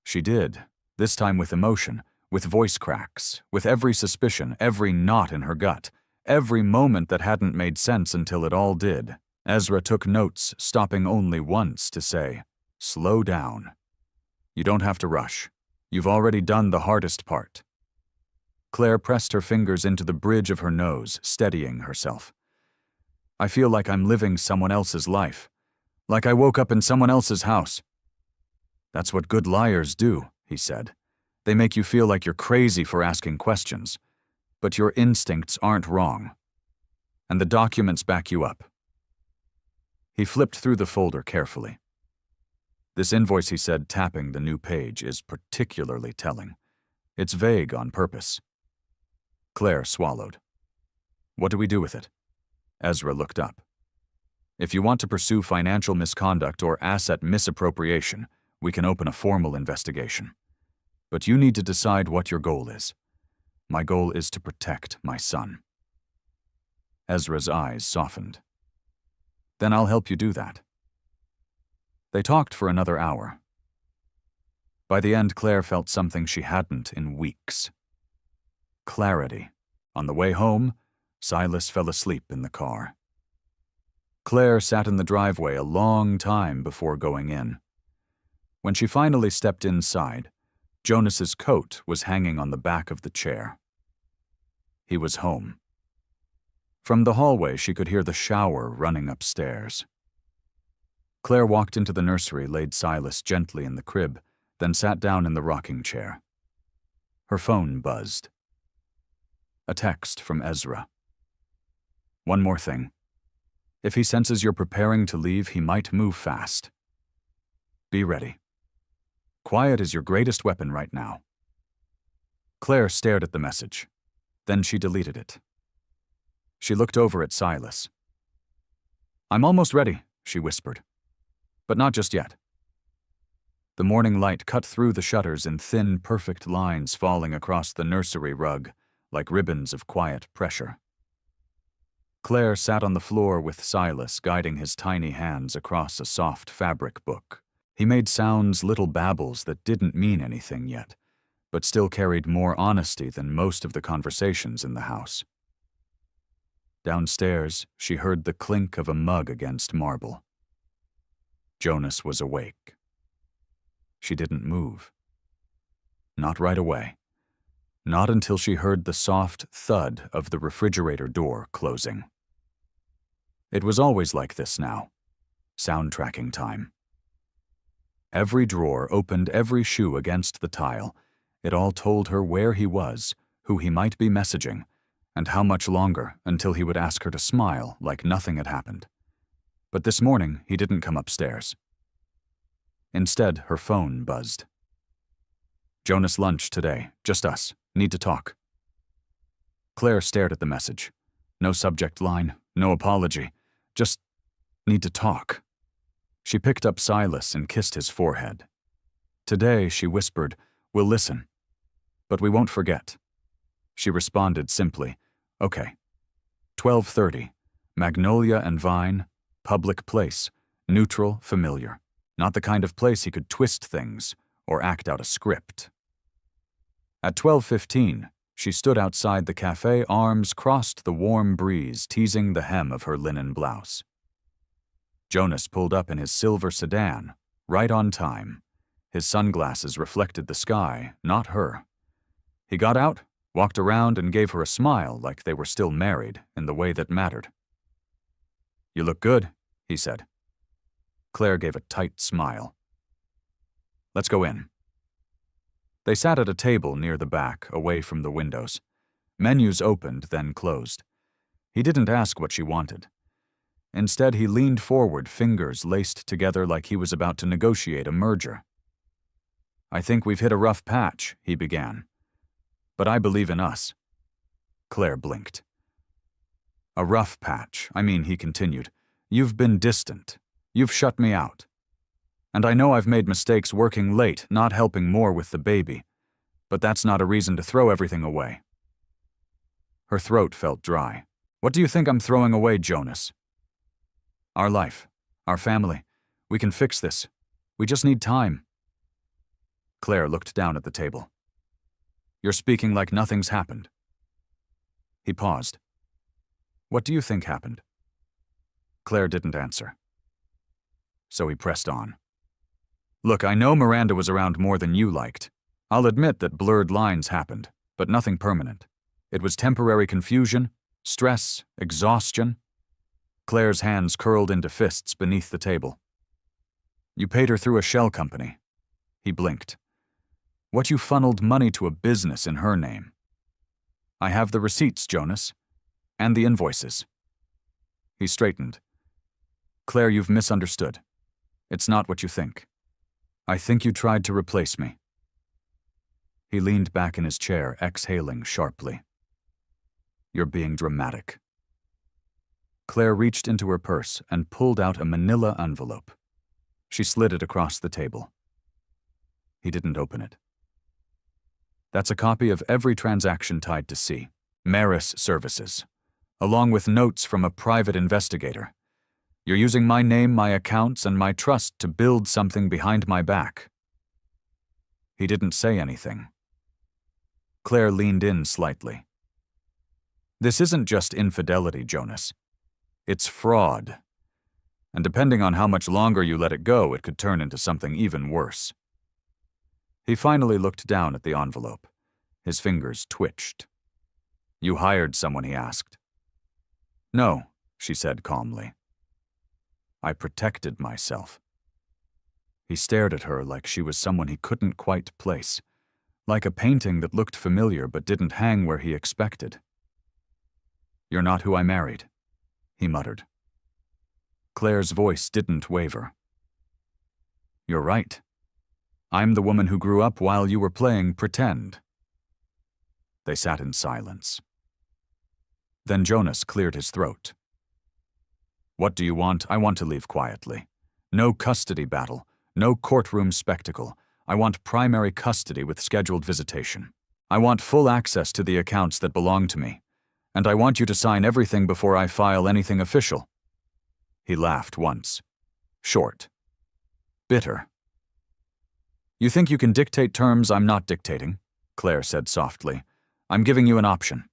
She did, this time with emotion, with voice cracks, with every suspicion, every knot in her gut, every moment that hadn't made sense until it all did. Ezra took notes, stopping only once to say, Slow down. You don't have to rush. You've already done the hardest part. Claire pressed her fingers into the bridge of her nose, steadying herself. I feel like I'm living someone else's life. Like I woke up in someone else's house. That's what good liars do, he said. They make you feel like you're crazy for asking questions. But your instincts aren't wrong. And the documents back you up. He flipped through the folder carefully. This invoice, he said, tapping the new page, is particularly telling. It's vague on purpose. Claire swallowed. What do we do with it? Ezra looked up. If you want to pursue financial misconduct or asset misappropriation, we can open a formal investigation. But you need to decide what your goal is. My goal is to protect my son. Ezra's eyes softened. Then I'll help you do that. They talked for another hour. By the end, Claire felt something she hadn't in weeks. Clarity. On the way home, Silas fell asleep in the car. Claire sat in the driveway a long time before going in. When she finally stepped inside, Jonas's coat was hanging on the back of the chair. He was home. From the hallway, she could hear the shower running upstairs. Claire walked into the nursery, laid Silas gently in the crib, then sat down in the rocking chair. Her phone buzzed. A text from Ezra. One more thing. If he senses you're preparing to leave, he might move fast. Be ready. Quiet is your greatest weapon right now. Claire stared at the message. Then she deleted it. She looked over at Silas. "I'm almost ready," she whispered. "But not just yet." The morning light cut through the shutters in thin, perfect lines falling across the nursery rug, like ribbons of quiet pressure. Claire sat on the floor with Silas guiding his tiny hands across a soft fabric book. He made sounds, little babbles that didn't mean anything yet, but still carried more honesty than most of the conversations in the house. Downstairs, she heard the clink of a mug against marble. Jonas was awake. She didn't move. Not right away. Not until she heard the soft thud of the refrigerator door closing. It was always like this now. Soundtracking time. Every drawer opened, every shoe against the tile. It all told her where he was, who he might be messaging, and how much longer until he would ask her to smile like nothing had happened. But this morning, he didn't come upstairs. Instead, her phone buzzed. "Jonas lunch today, just us, need to talk." Claire stared at the message. No subject line, no apology, just need to talk. She picked up Silas and kissed his forehead. "Today," she whispered, "we'll listen. But we won't forget." She responded simply, "Okay. 12:30, Magnolia and Vine, public place, neutral, familiar. Not the kind of place he could twist things or act out a script." At 12:15, she stood outside the cafe, arms crossed, the warm breeze teasing the hem of her linen blouse. Jonas pulled up in his silver sedan, right on time. His sunglasses reflected the sky, not her. He got out, walked around, and gave her a smile like they were still married in the way that mattered. "You look good," he said. Claire gave a tight smile. "Let's go in." They sat at a table near the back, away from the windows. Menus opened, then closed. He didn't ask what she wanted. Instead, he leaned forward, fingers laced together like he was about to negotiate a merger. "I think we've hit a rough patch," he began. "But I believe in us." Claire blinked. "A rough patch, I mean," he continued. "You've been distant. You've shut me out. And I know I've made mistakes working late, not helping more with the baby. But that's not a reason to throw everything away." Her throat felt dry. "What do you think I'm throwing away, Jonas?" "Our life. Our family. We can fix this. We just need time." Claire looked down at the table. "You're speaking like nothing's happened." He paused. "What do you think happened?" Claire didn't answer. So he pressed on. "Look, I know Miranda was around more than you liked. I'll admit that blurred lines happened, but nothing permanent. It was temporary confusion, stress, exhaustion." Claire's hands curled into fists beneath the table. "You paid her through a shell company." He blinked. "What, you funneled money to a business in her name?" "I have the receipts, Jonas. And the invoices." He straightened. "Claire, you've misunderstood. It's not what you think. I think you tried to replace me." He leaned back in his chair, exhaling sharply. "You're being dramatic." Claire reached into her purse and pulled out a manila envelope. She slid it across the table. He didn't open it. "That's a copy of every transaction tied to C, Maris Services, along with notes from a private investigator. You're using my name, my accounts, and my trust to build something behind my back." He didn't say anything. Claire leaned in slightly. "This isn't just infidelity, Jonas. It's fraud. And depending on how much longer you let it go, it could turn into something even worse." He finally looked down at the envelope. His fingers twitched. "You hired someone?" he asked. "No," she said calmly. "I protected myself." He stared at her like she was someone he couldn't quite place, like a painting that looked familiar but didn't hang where he expected. "You're not who I married," he muttered. Claire's voice didn't waver. "You're right. I'm the woman who grew up while you were playing pretend." They sat in silence. Then Jonas cleared his throat. "What do you want? I want to leave quietly. No custody battle, no courtroom spectacle. I want primary custody with scheduled visitation. I want full access to the accounts that belong to me. And I want you to sign everything before I file anything official." He laughed once. Short. Bitter. "You think you can dictate terms I'm not dictating?" Claire said softly. "I'm giving you an option."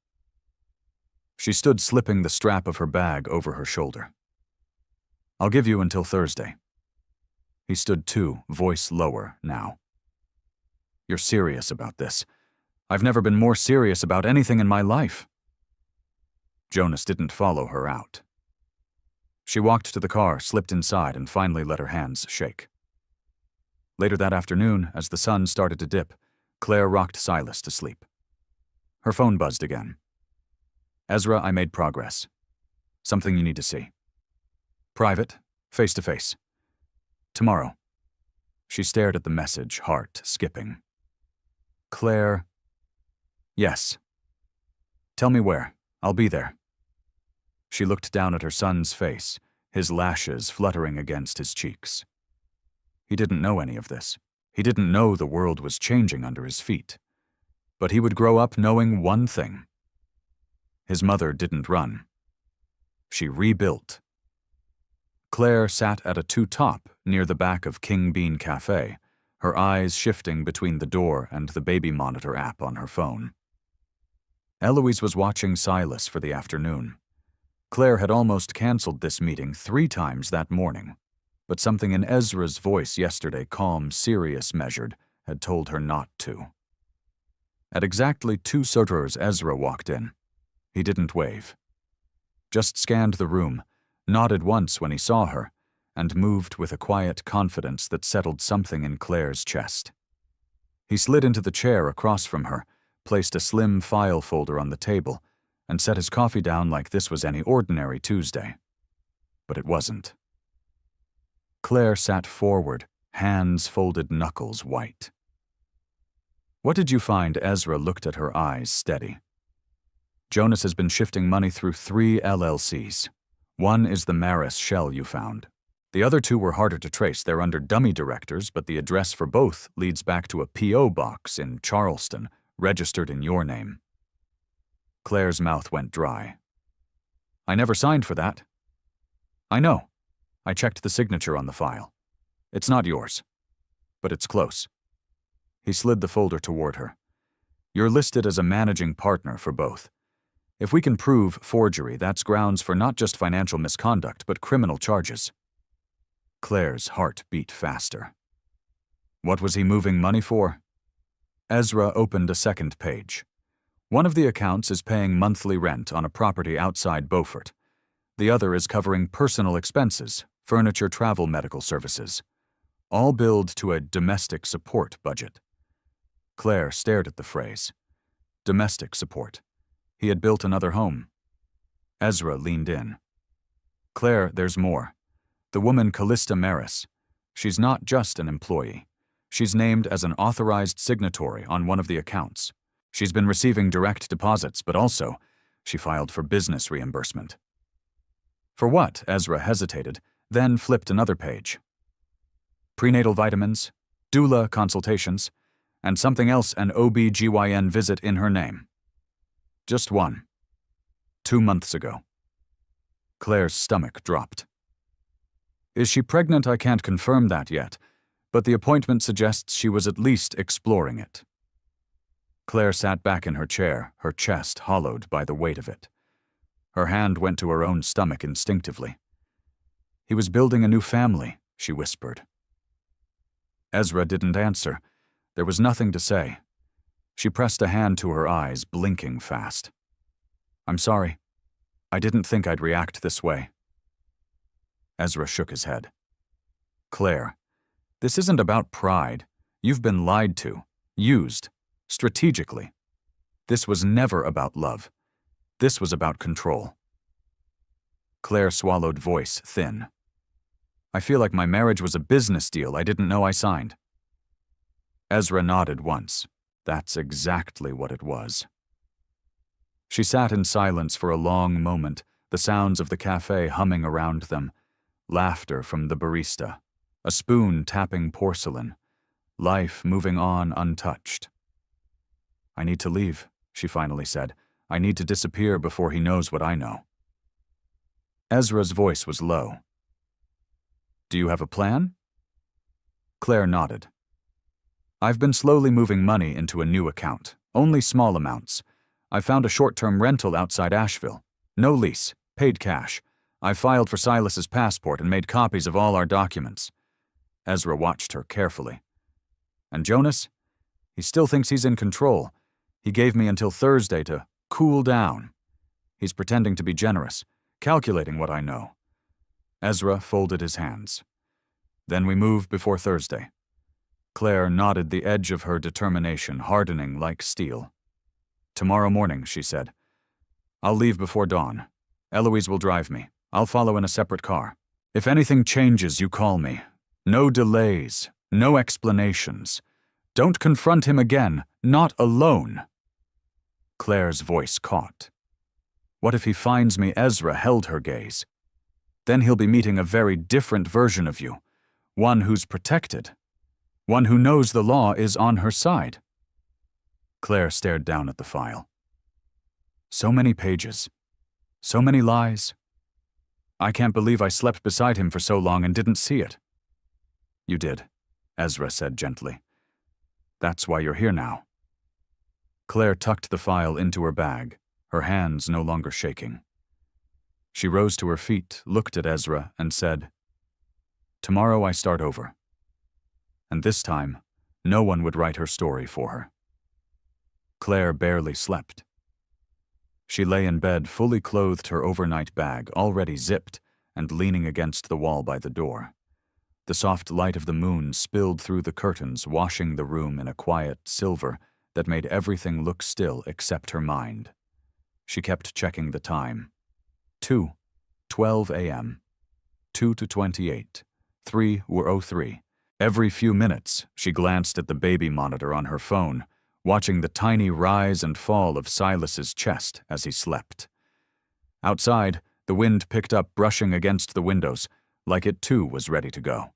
She stood slipping the strap of her bag over her shoulder. "I'll give you until Thursday." He stood too, voice lower now. "You're serious about this. I've never been more serious about anything in my life." Jonas didn't follow her out. She walked to the car, slipped inside, and finally let her hands shake. Later that afternoon, as the sun started to dip, Claire rocked Silas to sleep. Her phone buzzed again. "Ezra, I made progress. Something you need to see. Private, face-to-face. Tomorrow." She stared at the message, heart skipping. "Claire." "Yes." "Tell me where. I'll be there." She looked down at her son's face, his lashes fluttering against his cheeks. He didn't know any of this. He didn't know the world was changing under his feet. But he would grow up knowing one thing. His mother didn't run. She rebuilt. Claire sat at a two-top near the back of King Bean Cafe, her eyes shifting between the door and the baby monitor app on her phone. Eloise was watching Silas for the afternoon. Claire had almost canceled this meeting 3 times that morning, but something in Ezra's voice yesterday, calm, serious, measured, had told her not to. At exactly 2 Soters, Ezra walked in. He didn't wave. Just scanned the room, nodded once when he saw her, and moved with a quiet confidence that settled something in Claire's chest. He slid into the chair across from her, placed a slim file folder on the table, and set his coffee down like this was any ordinary Tuesday. But it wasn't. Claire sat forward, hands folded, knuckles white. "What did you find?" Ezra looked at her, eyes steady. "Jonas has been shifting money through 3 LLCs. One is the Maris shell you found. The other 2 were harder to trace. They're under dummy directors, but the address for both leads back to a P.O. box in Charleston, registered in your name." Claire's mouth went dry. "I never signed for that." "I know. I checked the signature on the file. It's not yours. But it's close." He slid the folder toward her. "You're listed as a managing partner for both. If we can prove forgery, that's grounds for not just financial misconduct, but criminal charges." Claire's heart beat faster. What was he moving money for? Ezra opened a second page. One of the accounts is paying monthly rent on a property outside Beaufort. The other is covering personal expenses, furniture, travel, medical services. All billed to a domestic support budget. Claire stared at the phrase. Domestic support. He had built another home. Ezra leaned in. "Claire, there's more. The woman Callista Maris. She's not just an employee. She's named as an authorized signatory on one of the accounts. She's been receiving direct deposits, but also, she filed for business reimbursement." "For what?" Ezra hesitated, then flipped another page. "Prenatal vitamins, doula consultations, and something else, an OB/GYN visit in her name. Just one. 2 months ago." Claire's stomach dropped. "Is she pregnant? I can't confirm that yet, but the appointment suggests she was at least exploring it." Claire sat back in her chair, her chest hollowed by the weight of it. Her hand went to her own stomach instinctively. "He was building a new family," she whispered. Ezra didn't answer. There was nothing to say. She pressed a hand to her eyes, blinking fast. "I'm sorry. I didn't think I'd react this way." Ezra shook his head. "Claire, this isn't about pride. You've been lied to, used, strategically. This was never about love. This was about control." Claire swallowed, voice thin. "I feel like my marriage was a business deal I didn't know I signed." Ezra nodded once. That's exactly what it was. She sat in silence for a long moment, the sounds of the cafe humming around them, laughter from the barista, a spoon tapping porcelain, life moving on untouched. "I need to leave," she finally said. "I need to disappear before he knows what I know." Ezra's voice was low. "Do you have a plan?" Claire nodded. "I've been slowly moving money into a new account, only small amounts. I found a short-term rental outside Asheville. No lease, paid cash. I filed for Silas's passport and made copies of all our documents." Ezra watched her carefully. "And Jonas? He still thinks he's in control. He gave me until Thursday to cool down. He's pretending to be generous, calculating what I know." Ezra folded his hands. "Then we move before Thursday." Claire nodded, the edge of her determination hardening like steel. "Tomorrow morning," she said. "I'll leave before dawn. Eloise will drive me. I'll follow in a separate car. If anything changes, you call me. No delays, no explanations. Don't confront him again, not alone." Claire's voice caught. What if he finds me? Ezra held her gaze. "Then he'll be meeting a very different version of you, one who's protected, one who knows the law is on her side." Claire stared down at the file. So many pages, so many lies. "I can't believe I slept beside him for so long and didn't see it." "You did," Ezra said gently. "That's why you're here now." Claire tucked the file into her bag, her hands no longer shaking. She rose to her feet, looked at Ezra, and said, "Tomorrow I start over." And this time, no one would write her story for her. Claire barely slept. She lay in bed, fully clothed, her overnight bag already zipped and leaning against the wall by the door. The soft light of the moon spilled through the curtains, washing the room in a quiet silver that made everything look still except her mind. She kept checking the time. 2:12 a.m. 2:28. 3:03. Every few minutes, she glanced at the baby monitor on her phone, watching the tiny rise and fall of Silas's chest as he slept. Outside, the wind picked up, brushing against the windows, like it too was ready to go.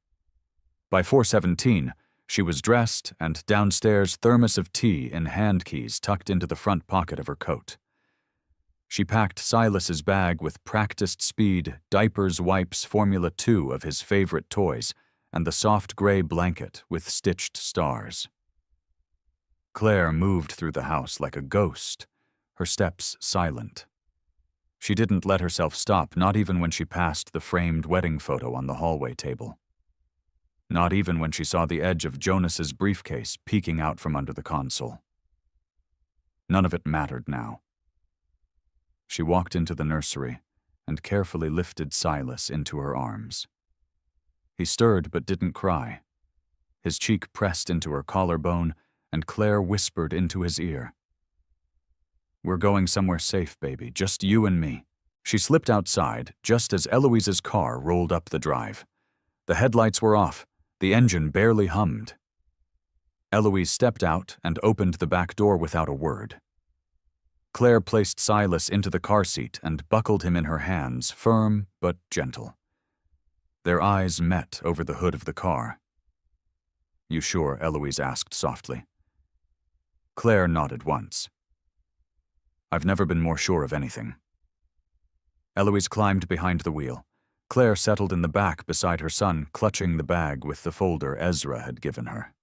By 4:17, she was dressed and downstairs, thermos of tea in hand keys tucked into the front pocket of her coat. She packed Silas's bag with practiced speed, diapers, wipes, Formula 2 of his favorite toys, and the soft gray blanket with stitched stars. Claire moved through the house like a ghost, her steps silent. She didn't let herself stop, not even when she passed the framed wedding photo on the hallway table. Not even when she saw the edge of Jonas's briefcase peeking out from under the console. None of it mattered now. She walked into the nursery and carefully lifted Silas into her arms. He stirred but didn't cry. His cheek pressed into her collarbone, and Claire whispered into his ear, "We're going somewhere safe, baby, just you and me." She slipped outside just as Eloise's car rolled up the drive. The headlights were off, the engine barely hummed. Eloise stepped out and opened the back door without a word. Claire placed Silas into the car seat and buckled him in her hands, firm but gentle. Their eyes met over the hood of the car. "You sure?" Eloise asked softly. Claire nodded once. "I've never been more sure of anything." Eloise climbed behind the wheel. Claire settled in the back beside her son, clutching the bag with the folder Ezra had given her.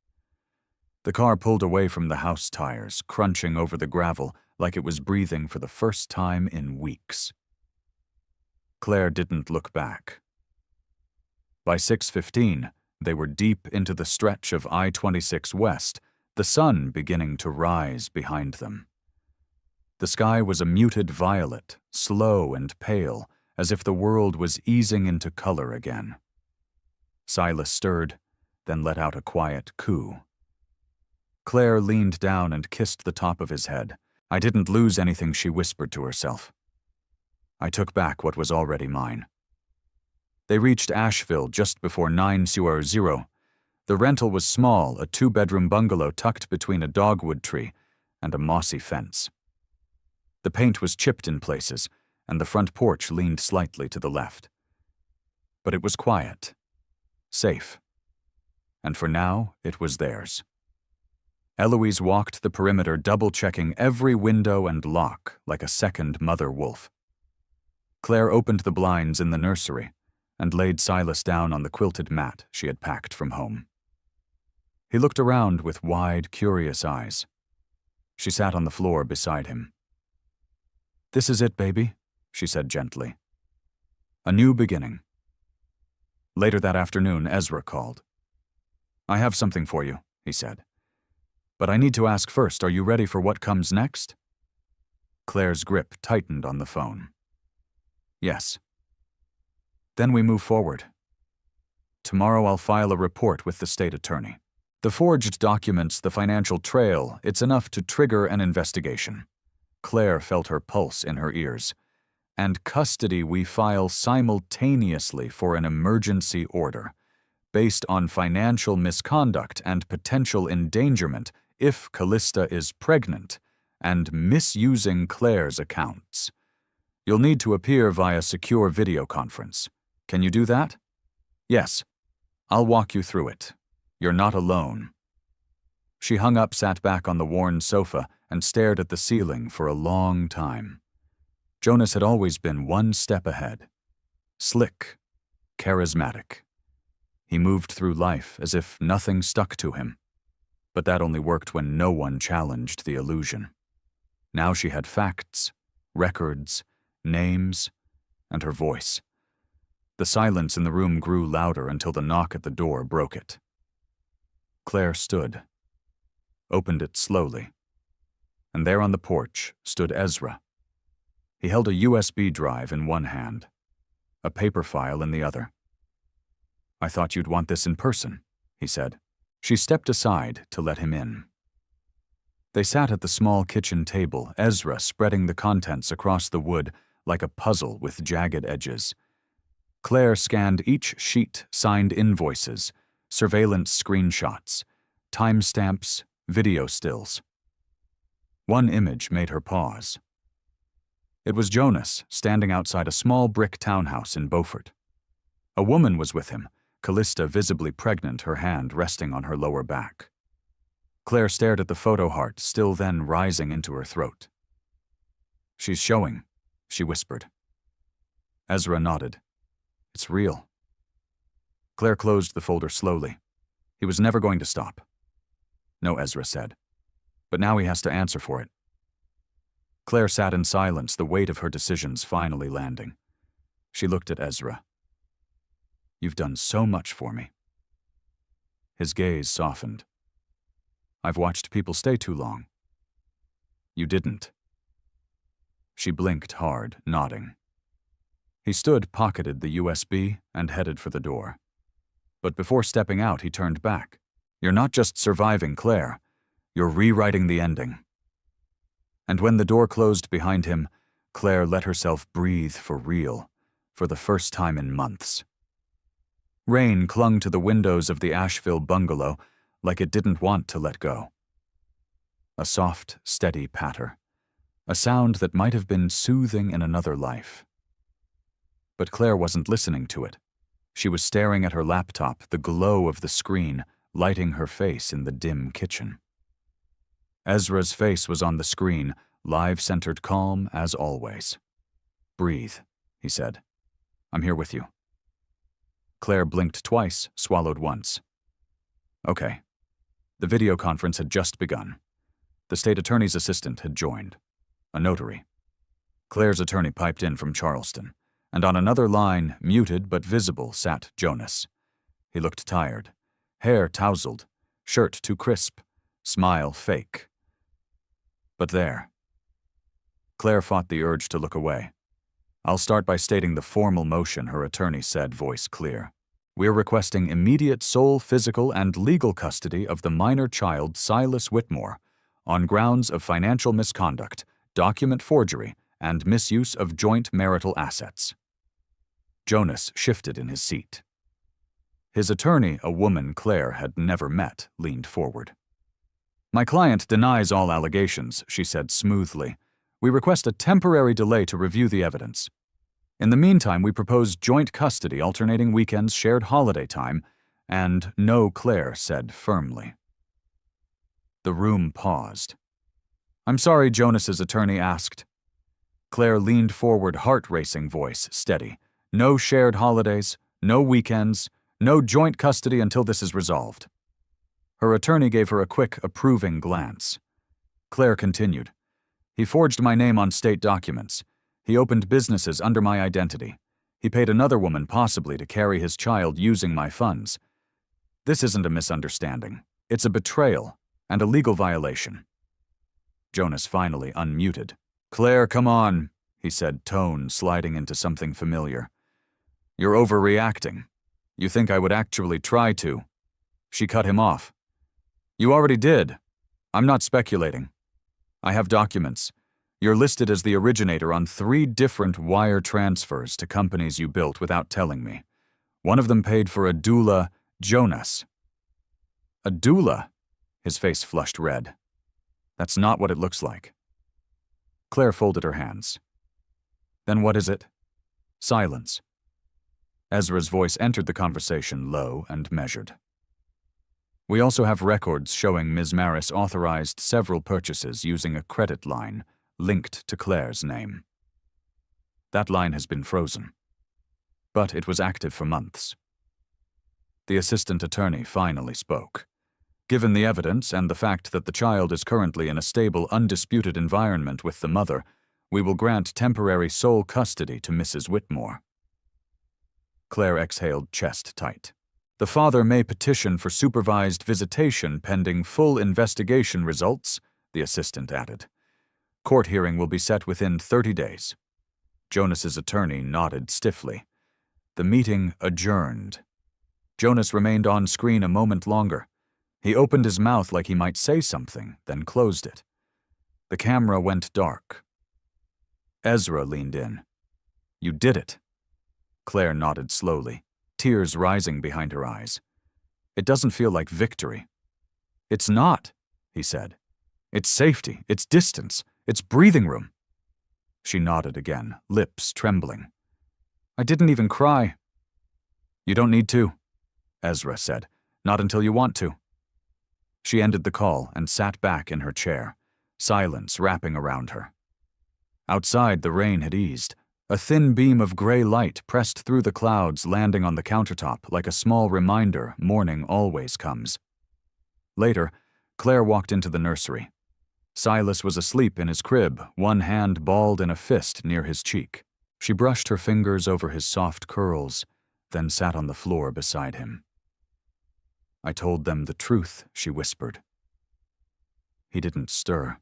The car pulled away from the house tires, crunching over the gravel like it was breathing for the first time in weeks. Claire didn't look back. By 6:15, they were deep into the stretch of I-26 West, the sun beginning to rise behind them. The sky was a muted violet, slow and pale, as if the world was easing into color again. Silas stirred, then let out a quiet coo. Claire leaned down and kissed the top of his head. "I didn't lose anything," she whispered to herself. "I took back what was already mine." They reached Asheville just before 9:00. The rental was small, a 2-bedroom bungalow tucked between a dogwood tree and a mossy fence. The paint was chipped in places, and the front porch leaned slightly to the left. But it was quiet, safe, and for now it was theirs. Eloise walked the perimeter, double-checking every window and lock like a second mother wolf. Claire opened the blinds in the nursery and laid Silas down on the quilted mat she had packed from home. He looked around with wide, curious eyes. She sat on the floor beside him. "This is it, baby," she said gently. "A new beginning." Later that afternoon, Ezra called. "I have something for you," he said. "But I need to ask first, are you ready for what comes next?" Claire's grip tightened on the phone. "Yes." "Then we move forward. Tomorrow I'll file a report with the state attorney. The forged documents, the financial trail, it's enough to trigger an investigation." Claire felt her pulse in her ears. "And custody we file simultaneously for an emergency order, based on financial misconduct and potential endangerment if Callista is pregnant, and misusing Claire's accounts. You'll need to appear via secure video conference. Can you do that?" "Yes. I'll walk you through it. You're not alone." She hung up, sat back on the worn sofa, and stared at the ceiling for a long time. Jonas had always been one step ahead. Slick, charismatic. He moved through life as if nothing stuck to him. But that only worked when no one challenged the illusion. Now she had facts, records, names, and her voice. The silence in the room grew louder until the knock at the door broke it. Claire stood, opened it slowly, and there on the porch stood Ezra. He held a USB drive in one hand, a paper file in the other. "I thought you'd want this in person," he said. She stepped aside to let him in. They sat at the small kitchen table, Ezra spreading the contents across the wood like a puzzle with jagged edges. Claire scanned each sheet, signed invoices, surveillance screenshots, timestamps, video stills. One image made her pause. It was Jonas standing outside a small brick townhouse in Beaufort. A woman was with him, Callista visibly pregnant, her hand resting on her lower back. Claire stared at the photo heart, still then rising into her throat. "She's showing," she whispered. Ezra nodded. "It's real." Claire closed the folder slowly. He was never going to stop. "No," Ezra said. "But now he has to answer for it." Claire sat in silence, the weight of her decisions finally landing. She looked at Ezra. "You've done so much for me." His gaze softened. "I've watched people stay too long." "You didn't." She blinked hard, nodding. He stood, pocketed the USB, and headed for the door. But before stepping out, he turned back. "You're not just surviving, Claire. You're rewriting the ending." And when the door closed behind him, Claire let herself breathe for real, for the first time in months. Rain clung to the windows of the Asheville bungalow like it didn't want to let go. A soft, steady patter, a sound that might have been soothing in another life. But Claire wasn't listening to it. She was staring at her laptop, the glow of the screen lighting her face in the dim kitchen. Ezra's face was on the screen, live-centered calm as always. "Breathe," he said. "I'm here with you." Claire blinked twice, swallowed once. "Okay." The video conference had just begun. The state attorney's assistant had joined. A notary. Claire's attorney piped in from Charleston, and on another line, muted but visible, sat Jonas. He looked tired. Hair tousled, shirt too crisp, smile fake. But there. Claire fought the urge to look away. "I'll start by stating the formal motion," her attorney said, voice clear. "We're requesting immediate sole physical and legal custody of the minor child Silas Whitmore on grounds of financial misconduct, document forgery, and misuse of joint marital assets." Jonas shifted in his seat. His attorney, a woman Claire had never met, leaned forward. "My client denies all allegations," she said smoothly, We request a temporary delay to review the evidence. In the meantime, we propose joint custody, alternating weekends, shared holiday time, and no, Claire said firmly. The room paused. I'm sorry, Jonas's attorney asked. Claire leaned forward, heart-racing voice steady. No shared holidays, no weekends, no joint custody until this is resolved. Her attorney gave her a quick, approving glance. Claire continued. He forged my name on state documents. He opened businesses under my identity. He paid another woman possibly to carry his child using my funds. This isn't a misunderstanding. It's a betrayal and a legal violation. Jonas finally unmuted. Claire, come on, he said, tone sliding into something familiar. You're overreacting. You think I would actually try to. She cut him off. You already did. I'm not speculating. I have documents. You're listed as the originator on 3 different wire transfers to companies you built without telling me. One of them paid for a doula, Jonas. A doula? His face flushed red. That's not what it looks like. Claire folded her hands. Then what is it? Silence. Ezra's voice entered the conversation low and measured. We also have records showing Ms. Maris authorized several purchases using a credit line linked to Claire's name. That line has been frozen, but it was active for months. The assistant attorney finally spoke. Given the evidence and the fact that the child is currently in a stable, undisputed environment with the mother, we will grant temporary sole custody to Mrs. Whitmore. Claire exhaled, chest tight. The father may petition for supervised visitation pending full investigation results, the assistant added. Court hearing will be set within 30 days. Jonas's attorney nodded stiffly. The meeting adjourned. Jonas remained on screen a moment longer. He opened his mouth like he might say something, then closed it. The camera went dark. Ezra leaned in. You did it. Claire nodded slowly, tears rising behind her eyes. It doesn't feel like victory. It's not, he said. It's safety, it's distance, it's breathing room. She nodded again, lips trembling. I didn't even cry. You don't need to, Ezra said. Not until you want to. She ended the call and sat back in her chair, silence wrapping around her. Outside, the rain had eased. A thin beam of gray light pressed through the clouds, landing on the countertop like a small reminder morning always comes. Later, Claire walked into the nursery. Silas was asleep in his crib, one hand balled in a fist near his cheek. She brushed her fingers over his soft curls, then sat on the floor beside him. I told them the truth, she whispered. He didn't stir.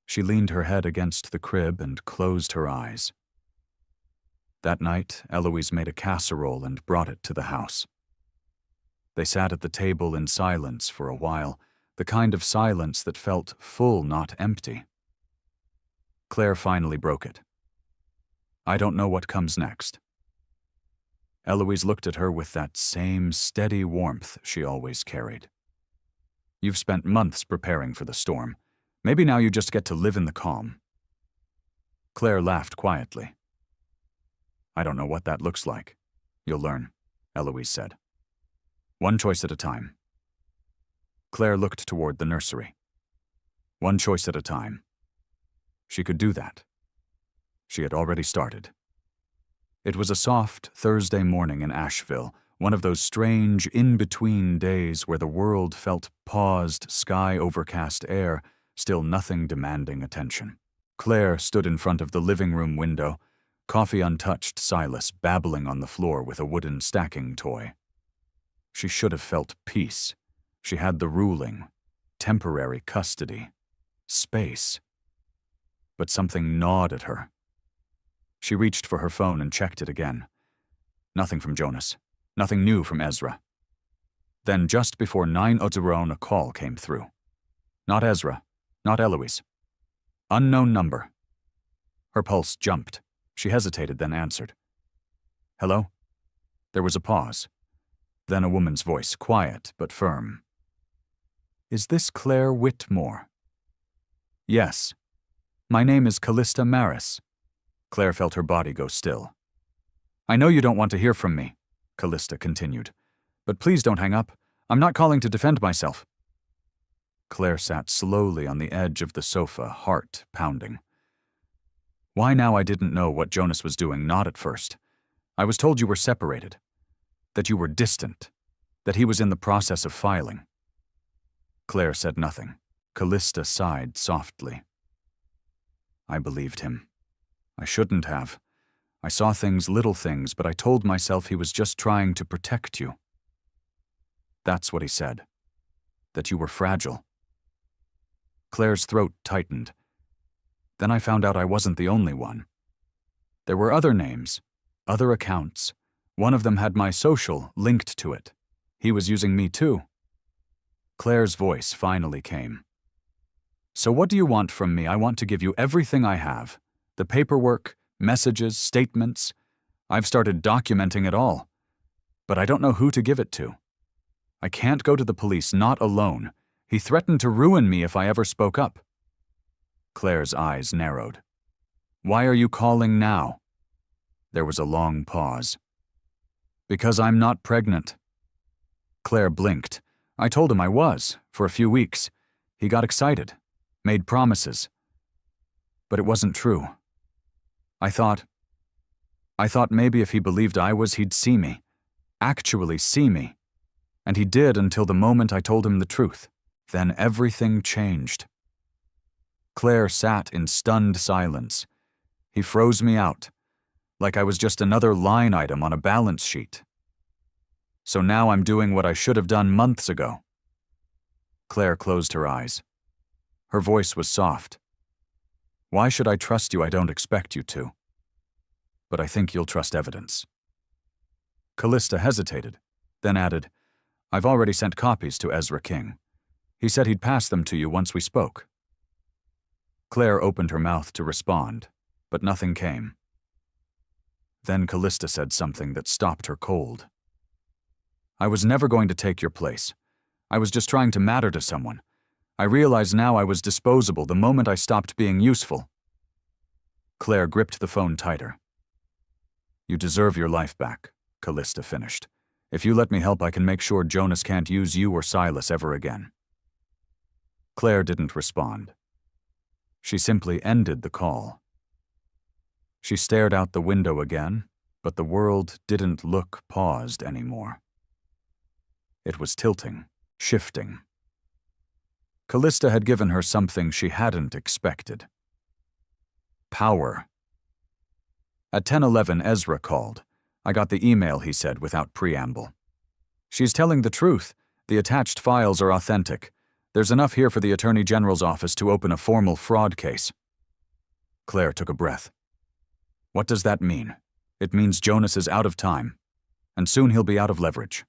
She leaned her head against the crib and closed her eyes. That night, Eloise made a casserole and brought it to the house. They sat at the table in silence for a while, the kind of silence that felt full, not empty. Claire finally broke it. I don't know what comes next. Eloise looked at her with that same steady warmth she always carried. You've spent months preparing for the storm. Maybe now you just get to live in the calm. Claire laughed quietly. I don't know what that looks like. You'll learn, Eloise said. One choice at a time. Claire looked toward the nursery. One choice at a time. She could do that. She had already started. It was a soft Thursday morning in Asheville, one of those strange in-between days where the world felt paused, sky-overcast air, still nothing demanding attention. Claire stood in front of the living room window, coffee untouched, Silas babbling on the floor with a wooden stacking toy. She should have felt peace. She had the ruling, temporary custody, space. But something gnawed at her. She reached for her phone and checked it again. Nothing from Jonas. Nothing new from Ezra. Then, just before 9:00, a call came through. Not Ezra. Not Eloise. Unknown number. Her pulse jumped. She hesitated, then answered. Hello? There was a pause. Then a woman's voice, quiet but firm. Is this Claire Whitmore? Yes. My name is Callista Maris. Claire felt her body go still. I know you don't want to hear from me, Callista continued. But please don't hang up. I'm not calling to defend myself. Claire sat slowly on the edge of the sofa, heart pounding. Why now I didn't know what Jonas was doing, not at first. I was told you were separated, that you were distant, that he was in the process of filing. Claire said nothing. Callista sighed softly. I believed him. I shouldn't have. I saw things, little things, but I told myself he was just trying to protect you. That's what he said. That you were fragile. Claire's throat tightened. Then I found out I wasn't the only one. There were other names, other accounts. One of them had my social linked to it. He was using me too. Claire's voice finally came. So what do you want from me? I want to give you everything I have. The paperwork, messages, statements. I've started documenting it all. But I don't know who to give it to. I can't go to the police, not alone. He threatened to ruin me if I ever spoke up. Claire's eyes narrowed. Why are you calling now? There was a long pause. Because I'm not pregnant. Claire blinked. I told him I was, for a few weeks. He got excited, made promises. But it wasn't true. I thought maybe if he believed I was, he'd see me. Actually see me. And he did until the moment I told him the truth. Then everything changed. Claire sat in stunned silence. He froze me out, like I was just another line item on a balance sheet. So now I'm doing what I should have done months ago. Claire closed her eyes. Her voice was soft. Why should I trust you? I don't expect you to. But I think you'll trust evidence. Callista hesitated, then added, I've already sent copies to Ezra King. He said he'd pass them to you once we spoke. Claire opened her mouth to respond, but nothing came. Then Callista said something that stopped her cold. I was never going to take your place. I was just trying to matter to someone. I realize now I was disposable the moment I stopped being useful. Claire gripped the phone tighter. You deserve your life back, Callista finished. If you let me help, I can make sure Jonas can't use you or Silas ever again. Claire didn't respond. She simply ended the call. She stared out the window again, but the world didn't look paused anymore. It was tilting, shifting. Callista had given her something she hadn't expected. Power. At 10:11, Ezra called. I got the email, he said, without preamble. She's telling the truth. The attached files are authentic. There's enough here for the Attorney General's office to open a formal fraud case. Claire took a breath. What does that mean? It means Jonas is out of time, and soon he'll be out of leverage.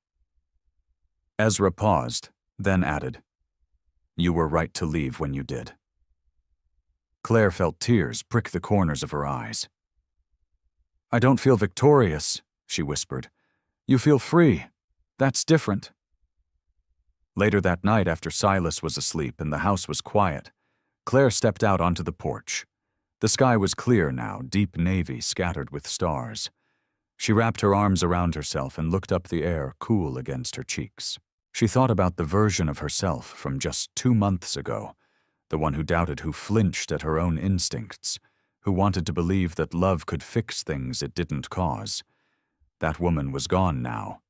Ezra paused, then added, You were right to leave when you did. Claire felt tears prick the corners of her eyes. I don't feel victorious, she whispered. You feel free. That's different. Later that night, after Silas was asleep and the house was quiet, Claire stepped out onto the porch. The sky was clear now, deep navy scattered with stars. She wrapped her arms around herself and looked up the air, cool against her cheeks. She thought about the version of herself from just 2 months ago, the one who doubted, who flinched at her own instincts, who wanted to believe that love could fix things it didn't cause. That woman was gone now.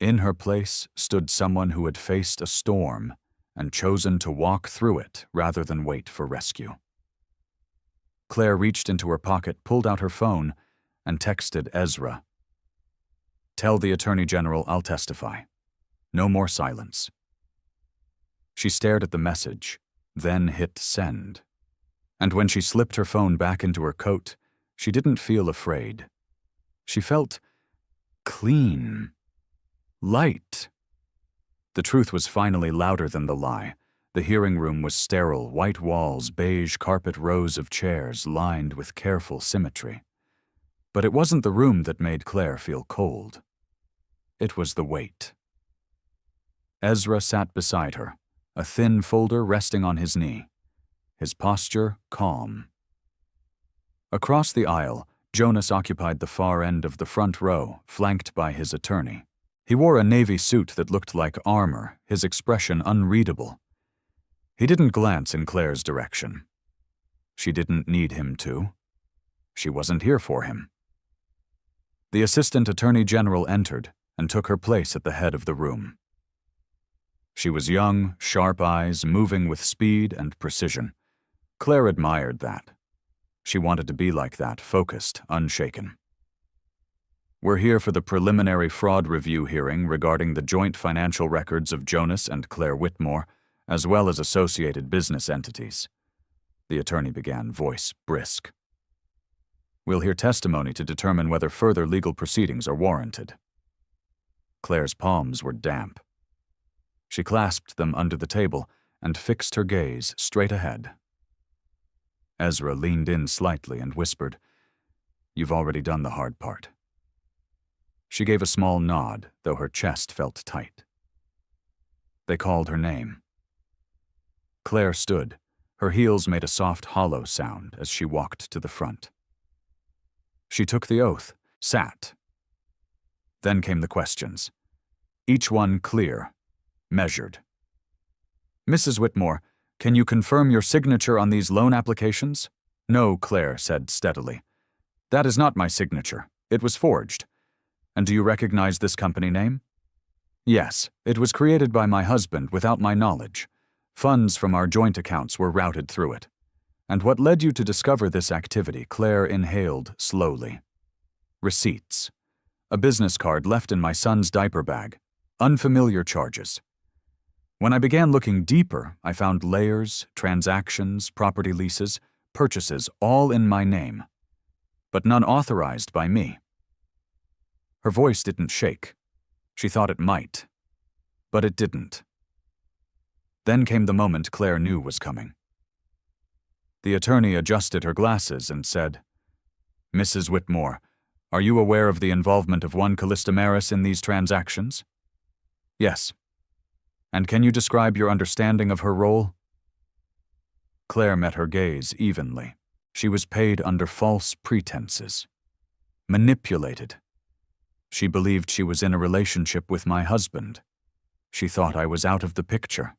In her place stood someone who had faced a storm and chosen to walk through it rather than wait for rescue. Claire reached into her pocket, pulled out her phone, and texted Ezra. Tell the Attorney General I'll testify. No more silence. She stared at the message, then hit send. And when she slipped her phone back into her coat, she didn't feel afraid. She felt clean. Light. The truth was finally louder than the lie. The hearing room was sterile, white walls, beige carpet, rows of chairs lined with careful symmetry. But it wasn't the room that made Claire feel cold. It was the weight. Ezra sat beside her, a thin folder resting on his knee. his posture calm. Across the aisle, Jonas occupied the far end of the front row, flanked by his attorney. He wore a navy suit that looked like armor, his expression unreadable. He didn't glance in Claire's direction. She didn't need him to. She wasn't here for him. The Assistant Attorney General entered and took her place at the head of the room. She was young, sharp eyes, moving with speed and precision. Claire admired that. She wanted to be like that, focused, unshaken. We're here for the preliminary fraud review hearing regarding the joint financial records of Jonas and Claire Whitmore, as well as associated business entities. The attorney began, voice brisk. We'll hear testimony to determine whether further legal proceedings are warranted. Claire's palms were damp. She clasped them under the table and fixed her gaze straight ahead. Ezra leaned in slightly and whispered, "You've already done the hard part." She gave a small nod, though her chest felt tight. They called her name. Claire stood. Her heels made a soft, hollow sound as she walked to the front. She took the oath, sat. Then came the questions. Each one clear, measured. "Mrs. Whitmore, can you confirm your signature on these loan applications?" "No," Claire said steadily. "That is not my signature. It was forged. And do you recognize this company name?" "Yes, it was created by my husband without my knowledge. Funds from our joint accounts were routed through it. And what led you to discover this activity?" Claire inhaled slowly. "Receipts. A business card left in my son's diaper bag. Unfamiliar charges. When I began looking deeper, I found layers, transactions, property leases, purchases, all in my name, but none authorized by me." Her voice didn't shake. She thought it might, but it didn't. Then came the moment Claire knew was coming. The attorney adjusted her glasses and said, "Mrs. Whitmore, are you aware of the involvement of one Callista Maris in these transactions?" "Yes." "And can you describe your understanding of her role?" Claire met her gaze evenly. She was paid under false pretenses. Manipulated. She believed she was in a relationship with my husband. She thought I was out of the picture.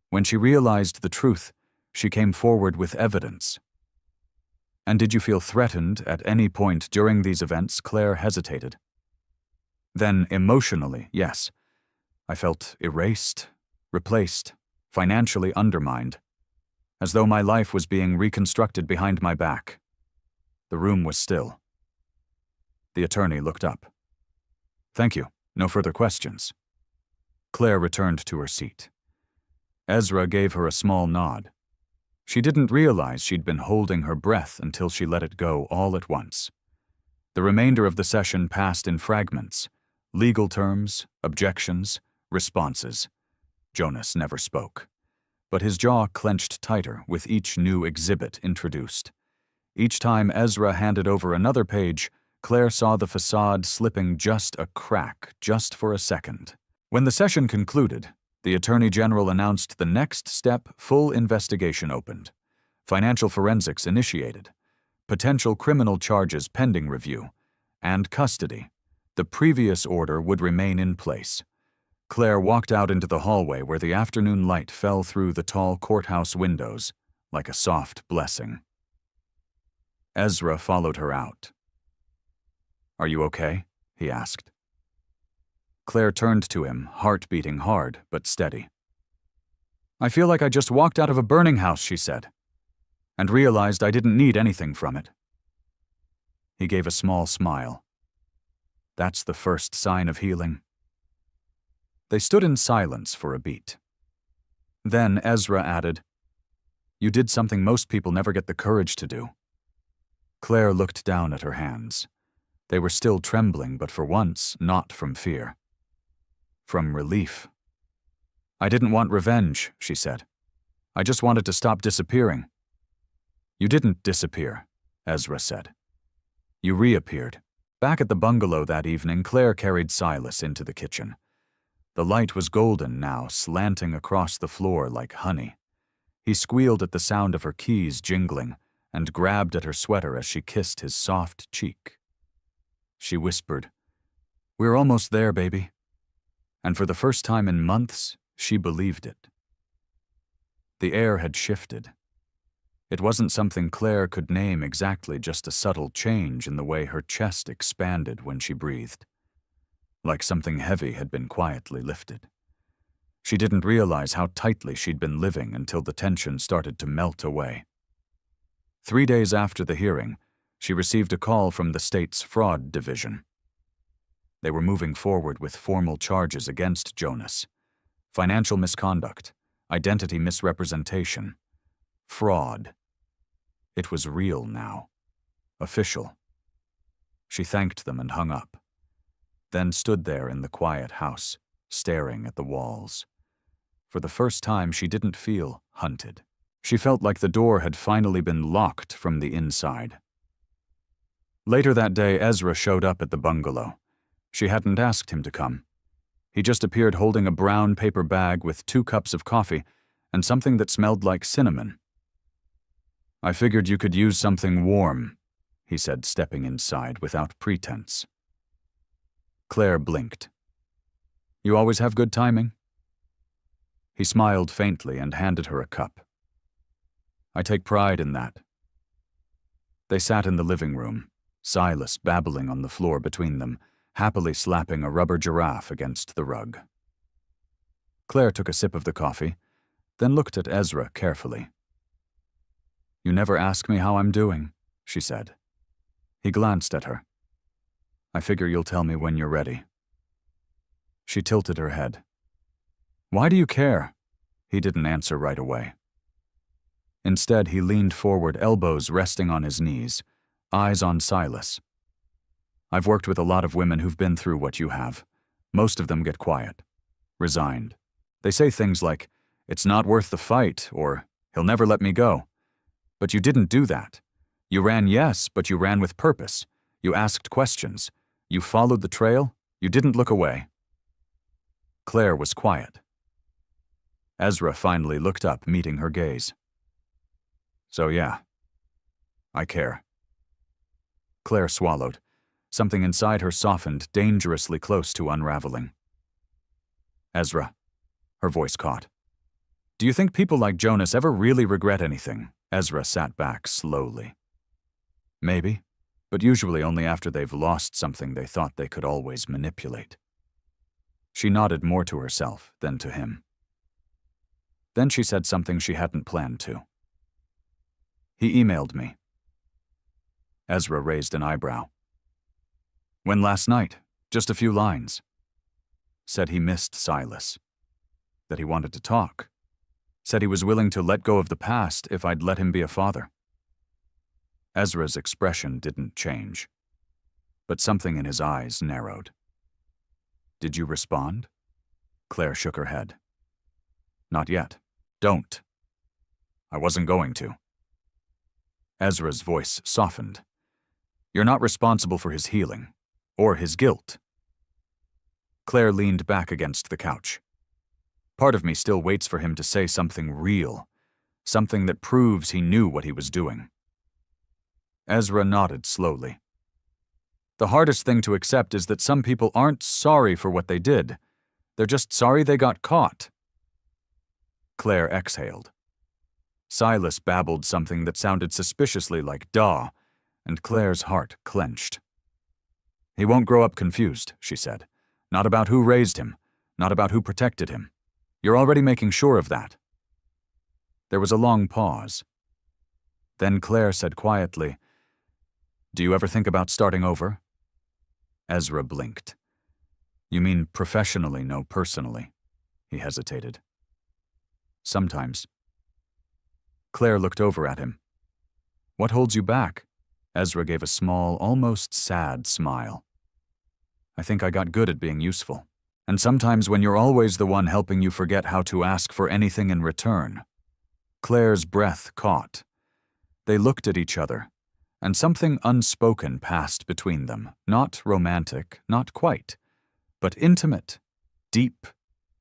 When she realized the truth, she came forward with evidence. "And did you feel threatened at any point during these events?" Claire hesitated. "Then emotionally, yes. I felt erased, replaced, financially undermined, as though my life was being reconstructed behind my back." The room was still. The attorney looked up. "Thank you. No further questions." Claire returned to her seat. Ezra gave her a small nod. She didn't realize she'd been holding her breath until she let it go all at once. The remainder of the session passed in fragments. Legal terms, objections, responses. Jonas never spoke, but his jaw clenched tighter with each new exhibit introduced. Each time Ezra handed over another page, Claire saw the facade slipping just a crack, just for a second. When the session concluded, the Attorney General announced the next step: full investigation opened. Financial forensics initiated. Potential criminal charges pending review. And custody. The previous order would remain in place. Claire walked out into the hallway where the afternoon light fell through the tall courthouse windows like a soft blessing. Ezra followed her out. "Are you okay?" he asked. Claire turned to him, heart beating hard but steady. "I feel like I just walked out of a burning house," she said, "and realized I didn't need anything from it." He gave a small smile. "That's the first sign of healing." They stood in silence for a beat. Then Ezra added, "You did something most people never get the courage to do." Claire looked down at her hands. They were still trembling, but for once, not from fear. From relief. "I didn't want revenge," she said. "I just wanted to stop disappearing." "You didn't disappear," Ezra said. "You reappeared." Back at the bungalow that evening, Claire carried Silas into the kitchen. The light was golden now, slanting across the floor like honey. He squealed at the sound of her keys jingling and grabbed at her sweater as she kissed his soft cheek. She whispered, "We're almost there, baby." And for the first time in months, she believed it. The air had shifted. It wasn't something Claire could name exactly, just a subtle change in the way her chest expanded when she breathed, like something heavy had been quietly lifted. She didn't realize how tightly she'd been living until the tension started to melt away. 3 days after the hearing, she received a call from the state's fraud division. They were moving forward with formal charges against Jonas: financial misconduct, identity misrepresentation, fraud. It was real now. Official. She thanked them and hung up, then stood there in the quiet house, staring at the walls. For the first time, she didn't feel hunted. She felt like the door had finally been locked from the inside. Later that day, Ezra showed up at the bungalow. She hadn't asked him to come. He just appeared holding a brown paper bag with 2 cups of coffee and something that smelled like cinnamon. "I figured you could use something warm," he said, stepping inside without pretense. Claire blinked. "You always have good timing?" He smiled faintly and handed her a cup. "I take pride in that." They sat in the living room, Silas babbling on the floor between them, happily slapping a rubber giraffe against the rug. Claire took a sip of the coffee, then looked at Ezra carefully. "You never ask me how I'm doing," she said. He glanced at her. "I figure you'll tell me when you're ready." She tilted her head. "Why do you care?" He didn't answer right away. Instead, he leaned forward, elbows resting on his knees, eyes on Silas. "I've worked with a lot of women who've been through what you have. Most of them get quiet, resigned. They say things like, 'It's not worth the fight,' or 'He'll never let me go.' But you didn't do that. You ran, yes, but you ran with purpose. You asked questions. You followed the trail. You didn't look away." Claire was quiet. Ezra finally looked up, meeting her gaze. "So yeah, I care." Claire swallowed. Something inside her softened, dangerously close to unraveling. "Ezra," her voice caught. "Do you think people like Jonas ever really regret anything?" Ezra sat back slowly. "Maybe, but usually only after they've lost something they thought they could always manipulate." She nodded more to herself than to him. Then she said something she hadn't planned to. "He emailed me." Ezra raised an eyebrow. "When last night? Just a few lines." Said he missed Silas. That he wanted to talk. Said he was willing to let go of the past if I'd let him be a father. Ezra's expression didn't change, but something in his eyes narrowed. "Did you respond?" Claire shook her head. "Not yet. Don't. I wasn't going to." Ezra's voice softened. "You're not responsible for his healing, or his guilt." Claire leaned back against the couch. "Part of me still waits for him to say something real, something that proves he knew what he was doing." Ezra nodded slowly. "The hardest thing to accept is that some people aren't sorry for what they did. They're just sorry they got caught." Claire exhaled. Silas babbled something that sounded suspiciously like "duh," and Claire's heart clenched. "He won't grow up confused," she said. "Not about who raised him, not about who protected him. You're already making sure of that." There was a long pause. Then Claire said quietly, "Do you ever think about starting over?" Ezra blinked. "You mean professionally, no personally?" He hesitated. "Sometimes." Claire looked over at him. "What holds you back?" Ezra gave a small, almost sad smile. "I think I got good at being useful. And sometimes when you're always the one helping, you forget how to ask for anything in return." Claire's breath caught. They looked at each other, and something unspoken passed between them. Not romantic, not quite, but intimate, deep,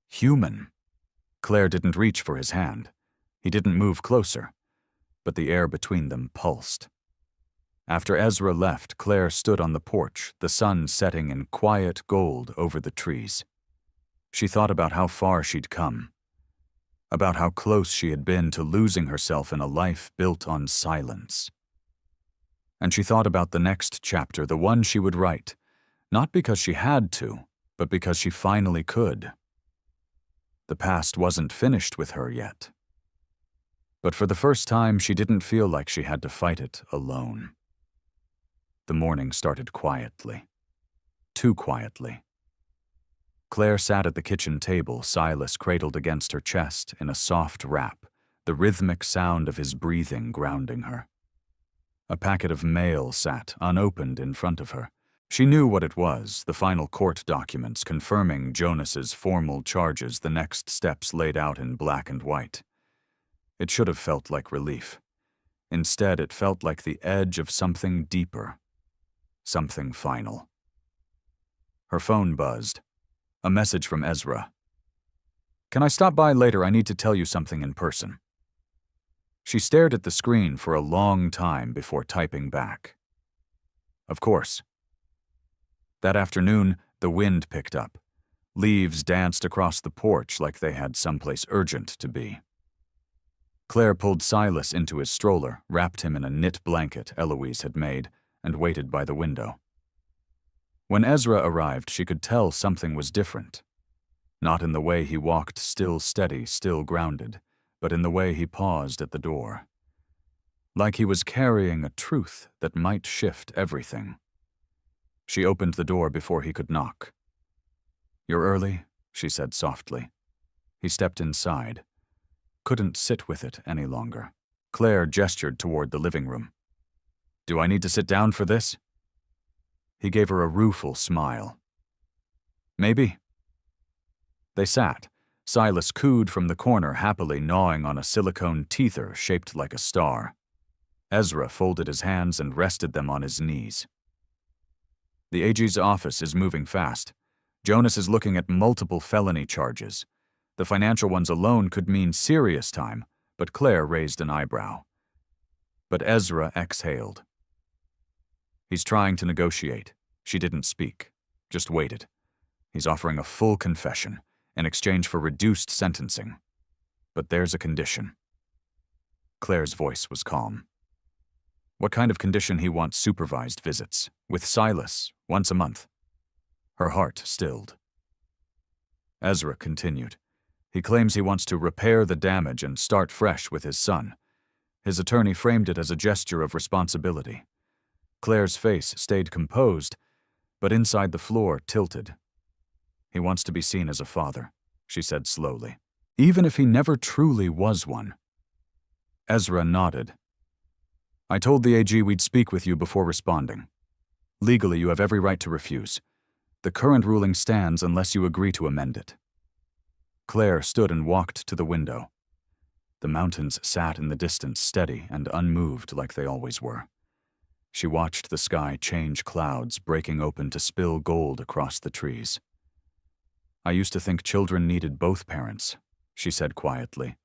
human. Claire didn't reach for his hand. He didn't move closer, but the air between them pulsed. After Ezra left, Claire stood on the porch, the sun setting in quiet gold over the trees. She thought about how far she'd come, about how close she had been to losing herself in a life built on silence. And she thought about the next chapter, the one she would write, not because she had to, but because she finally could. The past wasn't finished with her yet. But for the first time, she didn't feel like she had to fight it alone. The morning started quietly. Too quietly. Claire sat at the kitchen table, Silas cradled against her chest in a soft wrap, the rhythmic sound of his breathing grounding her. A packet of mail sat unopened in front of her. She knew what it was, the final court documents confirming Jonas's formal charges, the next steps laid out in black and white. It should have felt like relief. Instead, it felt like the edge of something deeper, something final. Her phone buzzed. A message from Ezra. "Can I stop by later? I need to tell you something in person." She stared at the screen for a long time before typing back. Of course. That afternoon, the wind picked up. Leaves danced across the porch like they had someplace urgent to be. Claire pulled Silas into his stroller, wrapped him in a knit blanket Eloise had made, and waited by the window. When Ezra arrived, she could tell something was different. Not in the way he walked still steady, still grounded, but in the way he paused at the door. Like he was carrying a truth that might shift everything. She opened the door before he could knock. "You're early," she said softly. He stepped inside. Couldn't sit with it any longer. Claire gestured toward the living room. "Do I need to sit down for this?" He gave her a rueful smile. "Maybe." They sat. Silas cooed from the corner, happily gnawing on a silicone teether shaped like a star. Ezra folded his hands and rested them on his knees. "The AG's office is moving fast. Jonas is looking at multiple felony charges. The financial ones alone could mean serious time," but Claire raised an eyebrow. But Ezra exhaled. "He's trying to negotiate." She didn't speak, just waited. "He's offering a full confession in exchange for reduced sentencing. But there's a condition." Claire's voice was calm. "What kind of condition? He wants supervised visits, with Silas, once a month." Her heart stilled. Ezra continued. "He claims he wants to repair the damage and start fresh with his son." His attorney framed it as a gesture of responsibility. Claire's face stayed composed, but inside the floor tilted. "He wants to be seen as a father," she said slowly, "even if he never truly was one." Ezra nodded. "I told the AG we'd speak with you before responding. Legally, you have every right to refuse. The current ruling stands unless you agree to amend it." Claire stood and walked to the window. The mountains sat in the distance, steady and unmoved like they always were. She watched the sky change, clouds breaking open to spill gold across the trees. "I used to think children needed both parents," she said quietly.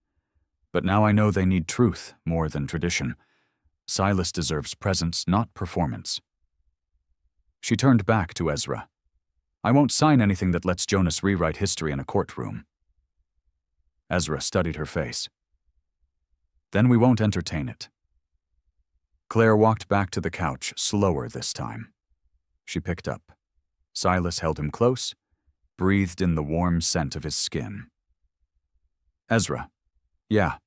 "But now I know they need truth more than tradition. Silas deserves presence, not performance." She turned back to Ezra. "I won't sign anything that lets Jonas rewrite history in a courtroom." Ezra studied her face. "Then we won't entertain it." Claire walked back to the couch, slower this time. She picked up. Silas held him close, breathed in the warm scent of his skin. "Ezra, yeah.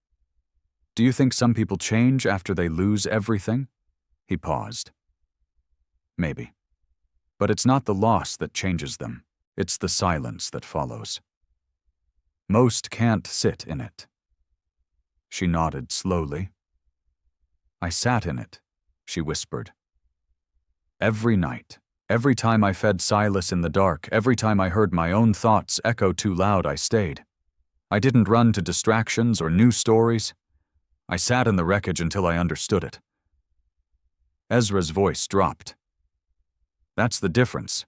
Do you think some people change after they lose everything?" He paused. "Maybe. But it's not the loss that changes them. It's the silence that follows. Most can't sit in it." She nodded slowly. "I sat in it," she whispered. "Every night, every time I fed Silas in the dark, every time I heard my own thoughts echo too loud, I stayed. I didn't run to distractions or new stories. I sat in the wreckage until I understood it." Ezra's voice dropped. "That's the difference.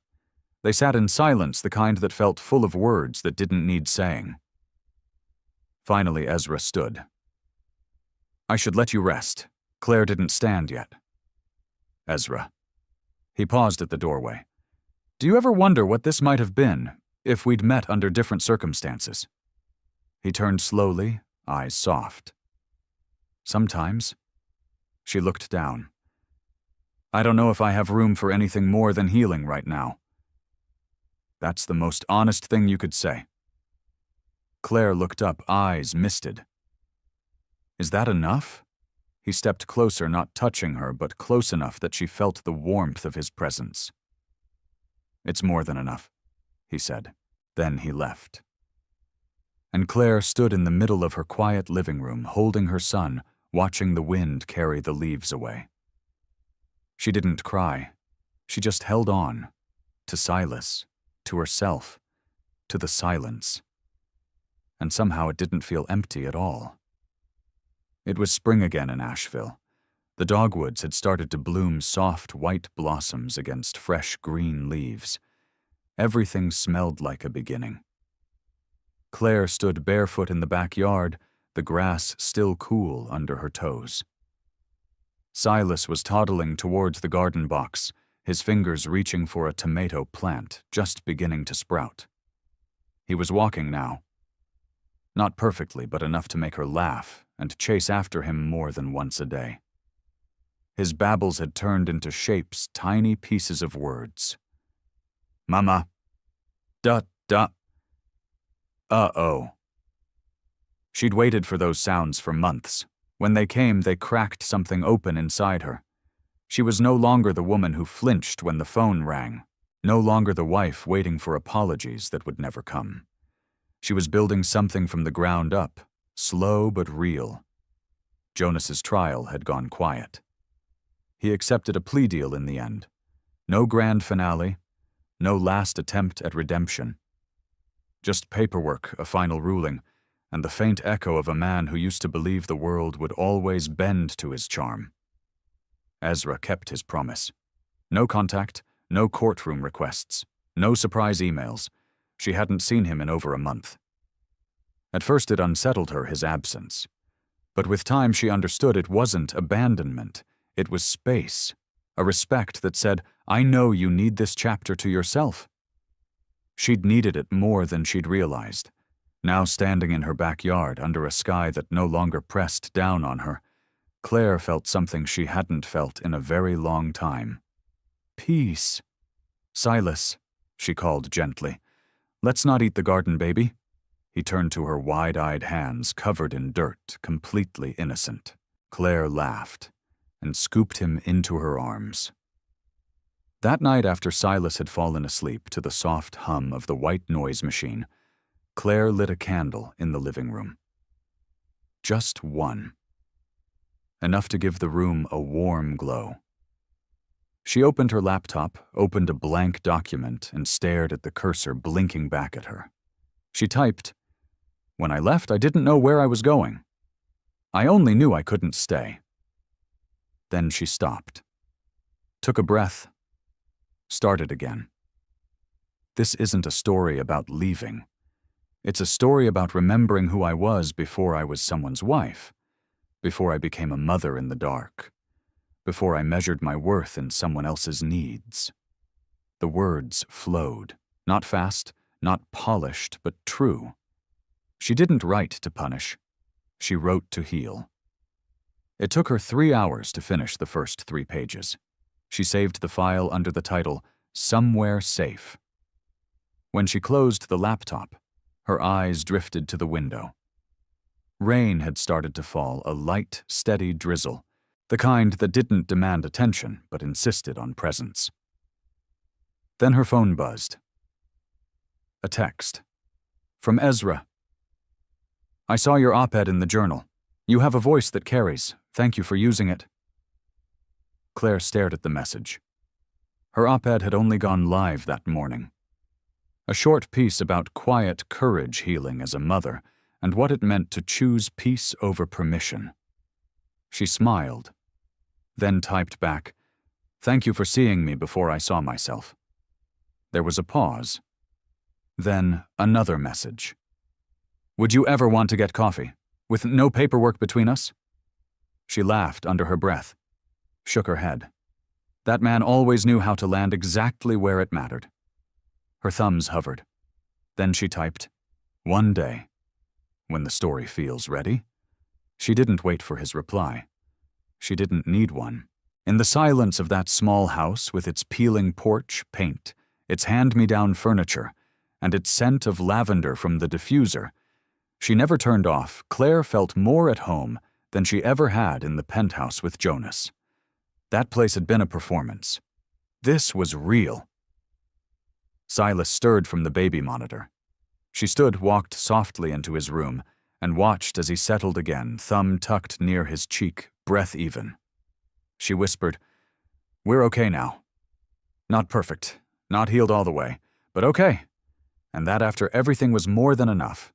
They sat in silence, the kind that felt full of words that didn't need saying." Finally, Ezra stood. I should let you rest. Claire didn't stand yet. Ezra. He paused at the doorway. Do you ever wonder what this might have been if we'd met under different circumstances? He turned slowly, eyes soft. Sometimes. She looked down. I don't know if I have room for anything more than healing right now. That's the most honest thing you could say. Claire looked up, eyes misted. Is that enough? He stepped closer, not touching her, but close enough that she felt the warmth of his presence. It's more than enough, he said. Then he left. And Claire stood in the middle of her quiet living room, holding her son, watching the wind carry the leaves away. She didn't cry. She just held on. To Silas, to herself, to the silence. And somehow it didn't feel empty at all. It was spring again in Asheville. The dogwoods had started to bloom soft white blossoms against fresh green leaves. Everything smelled like a beginning. Claire stood barefoot in the backyard, the grass still cool under her toes. Silas was toddling towards the garden box, his fingers reaching for a tomato plant just beginning to sprout. He was walking now. Not perfectly, but enough to make her laugh and chase after him more than once a day. His babbles had turned into shapes, tiny pieces of words. Mama. Da. Uh-oh. She'd waited for those sounds for months. When they came, they cracked something open inside her. She was no longer the woman who flinched when the phone rang, no longer the wife waiting for apologies that would never come. She was building something from the ground up, slow but real. Jonas's trial had gone quiet. He accepted a plea deal in the end. No grand finale, no last attempt at redemption. Just paperwork, a final ruling, and the faint echo of a man who used to believe the world would always bend to his charm. Ezra kept his promise. No contact, no courtroom requests, no surprise emails. She hadn't seen him in over a month. At first it unsettled her, his absence. But with time she understood it wasn't abandonment. It was space, a respect that said, I know you need this chapter to yourself. She'd needed it more than she'd realized. Now standing in her backyard under a sky that no longer pressed down on her, Claire felt something she hadn't felt in a very long time. Peace. Silas, she called gently. Let's not eat the garden, baby. He turned to her wide-eyed hands covered in dirt, completely innocent. Claire laughed and scooped him into her arms. That night after Silas had fallen asleep to the soft hum of the white noise machine, Claire lit a candle in the living room. Just one. Enough to give the room a warm glow. She opened her laptop, opened a blank document, and stared at the cursor blinking back at her. She typed, When I left, I didn't know where I was going. I only knew I couldn't stay. Then she stopped. Took a breath. Started again. This isn't a story about leaving. It's a story about remembering who I was before I was someone's wife, before I became a mother in the dark, before I measured my worth in someone else's needs. The words flowed, not fast, not polished, but true. She didn't write to punish. She wrote to heal. It took her 3 hours to finish the first 3 pages. She saved the file under the title, Somewhere Safe. When she closed the laptop, her eyes drifted to the window. Rain had started to fall, a light, steady drizzle, the kind that didn't demand attention but insisted on presence. Then her phone buzzed. A text. From Ezra. I saw your op-ed in the journal. You have a voice that carries. Thank you for using it. Claire stared at the message. Her op-ed had only gone live that morning. A short piece about quiet courage healing as a mother and what it meant to choose peace over permission. She smiled, then typed back, Thank you for seeing me before I saw myself. There was a pause. Then another message. Would you ever want to get coffee, with no paperwork between us? She laughed under her breath, shook her head. That man always knew how to land exactly where it mattered. Her thumbs hovered. Then she typed, "One day, when the story feels ready." She didn't wait for his reply. She didn't need one. In the silence of that small house with its peeling porch paint, its hand-me-down furniture, and its scent of lavender from the diffuser, she never turned off. Claire felt more at home than she ever had in the penthouse with Jonas. That place had been a performance. This was real. Silas stirred from the baby monitor. She walked softly into his room, and watched as he settled again, thumb tucked near his cheek, breath even. She whispered, "We're okay now. Not perfect, not healed all the way, but okay." And that after everything was more than enough.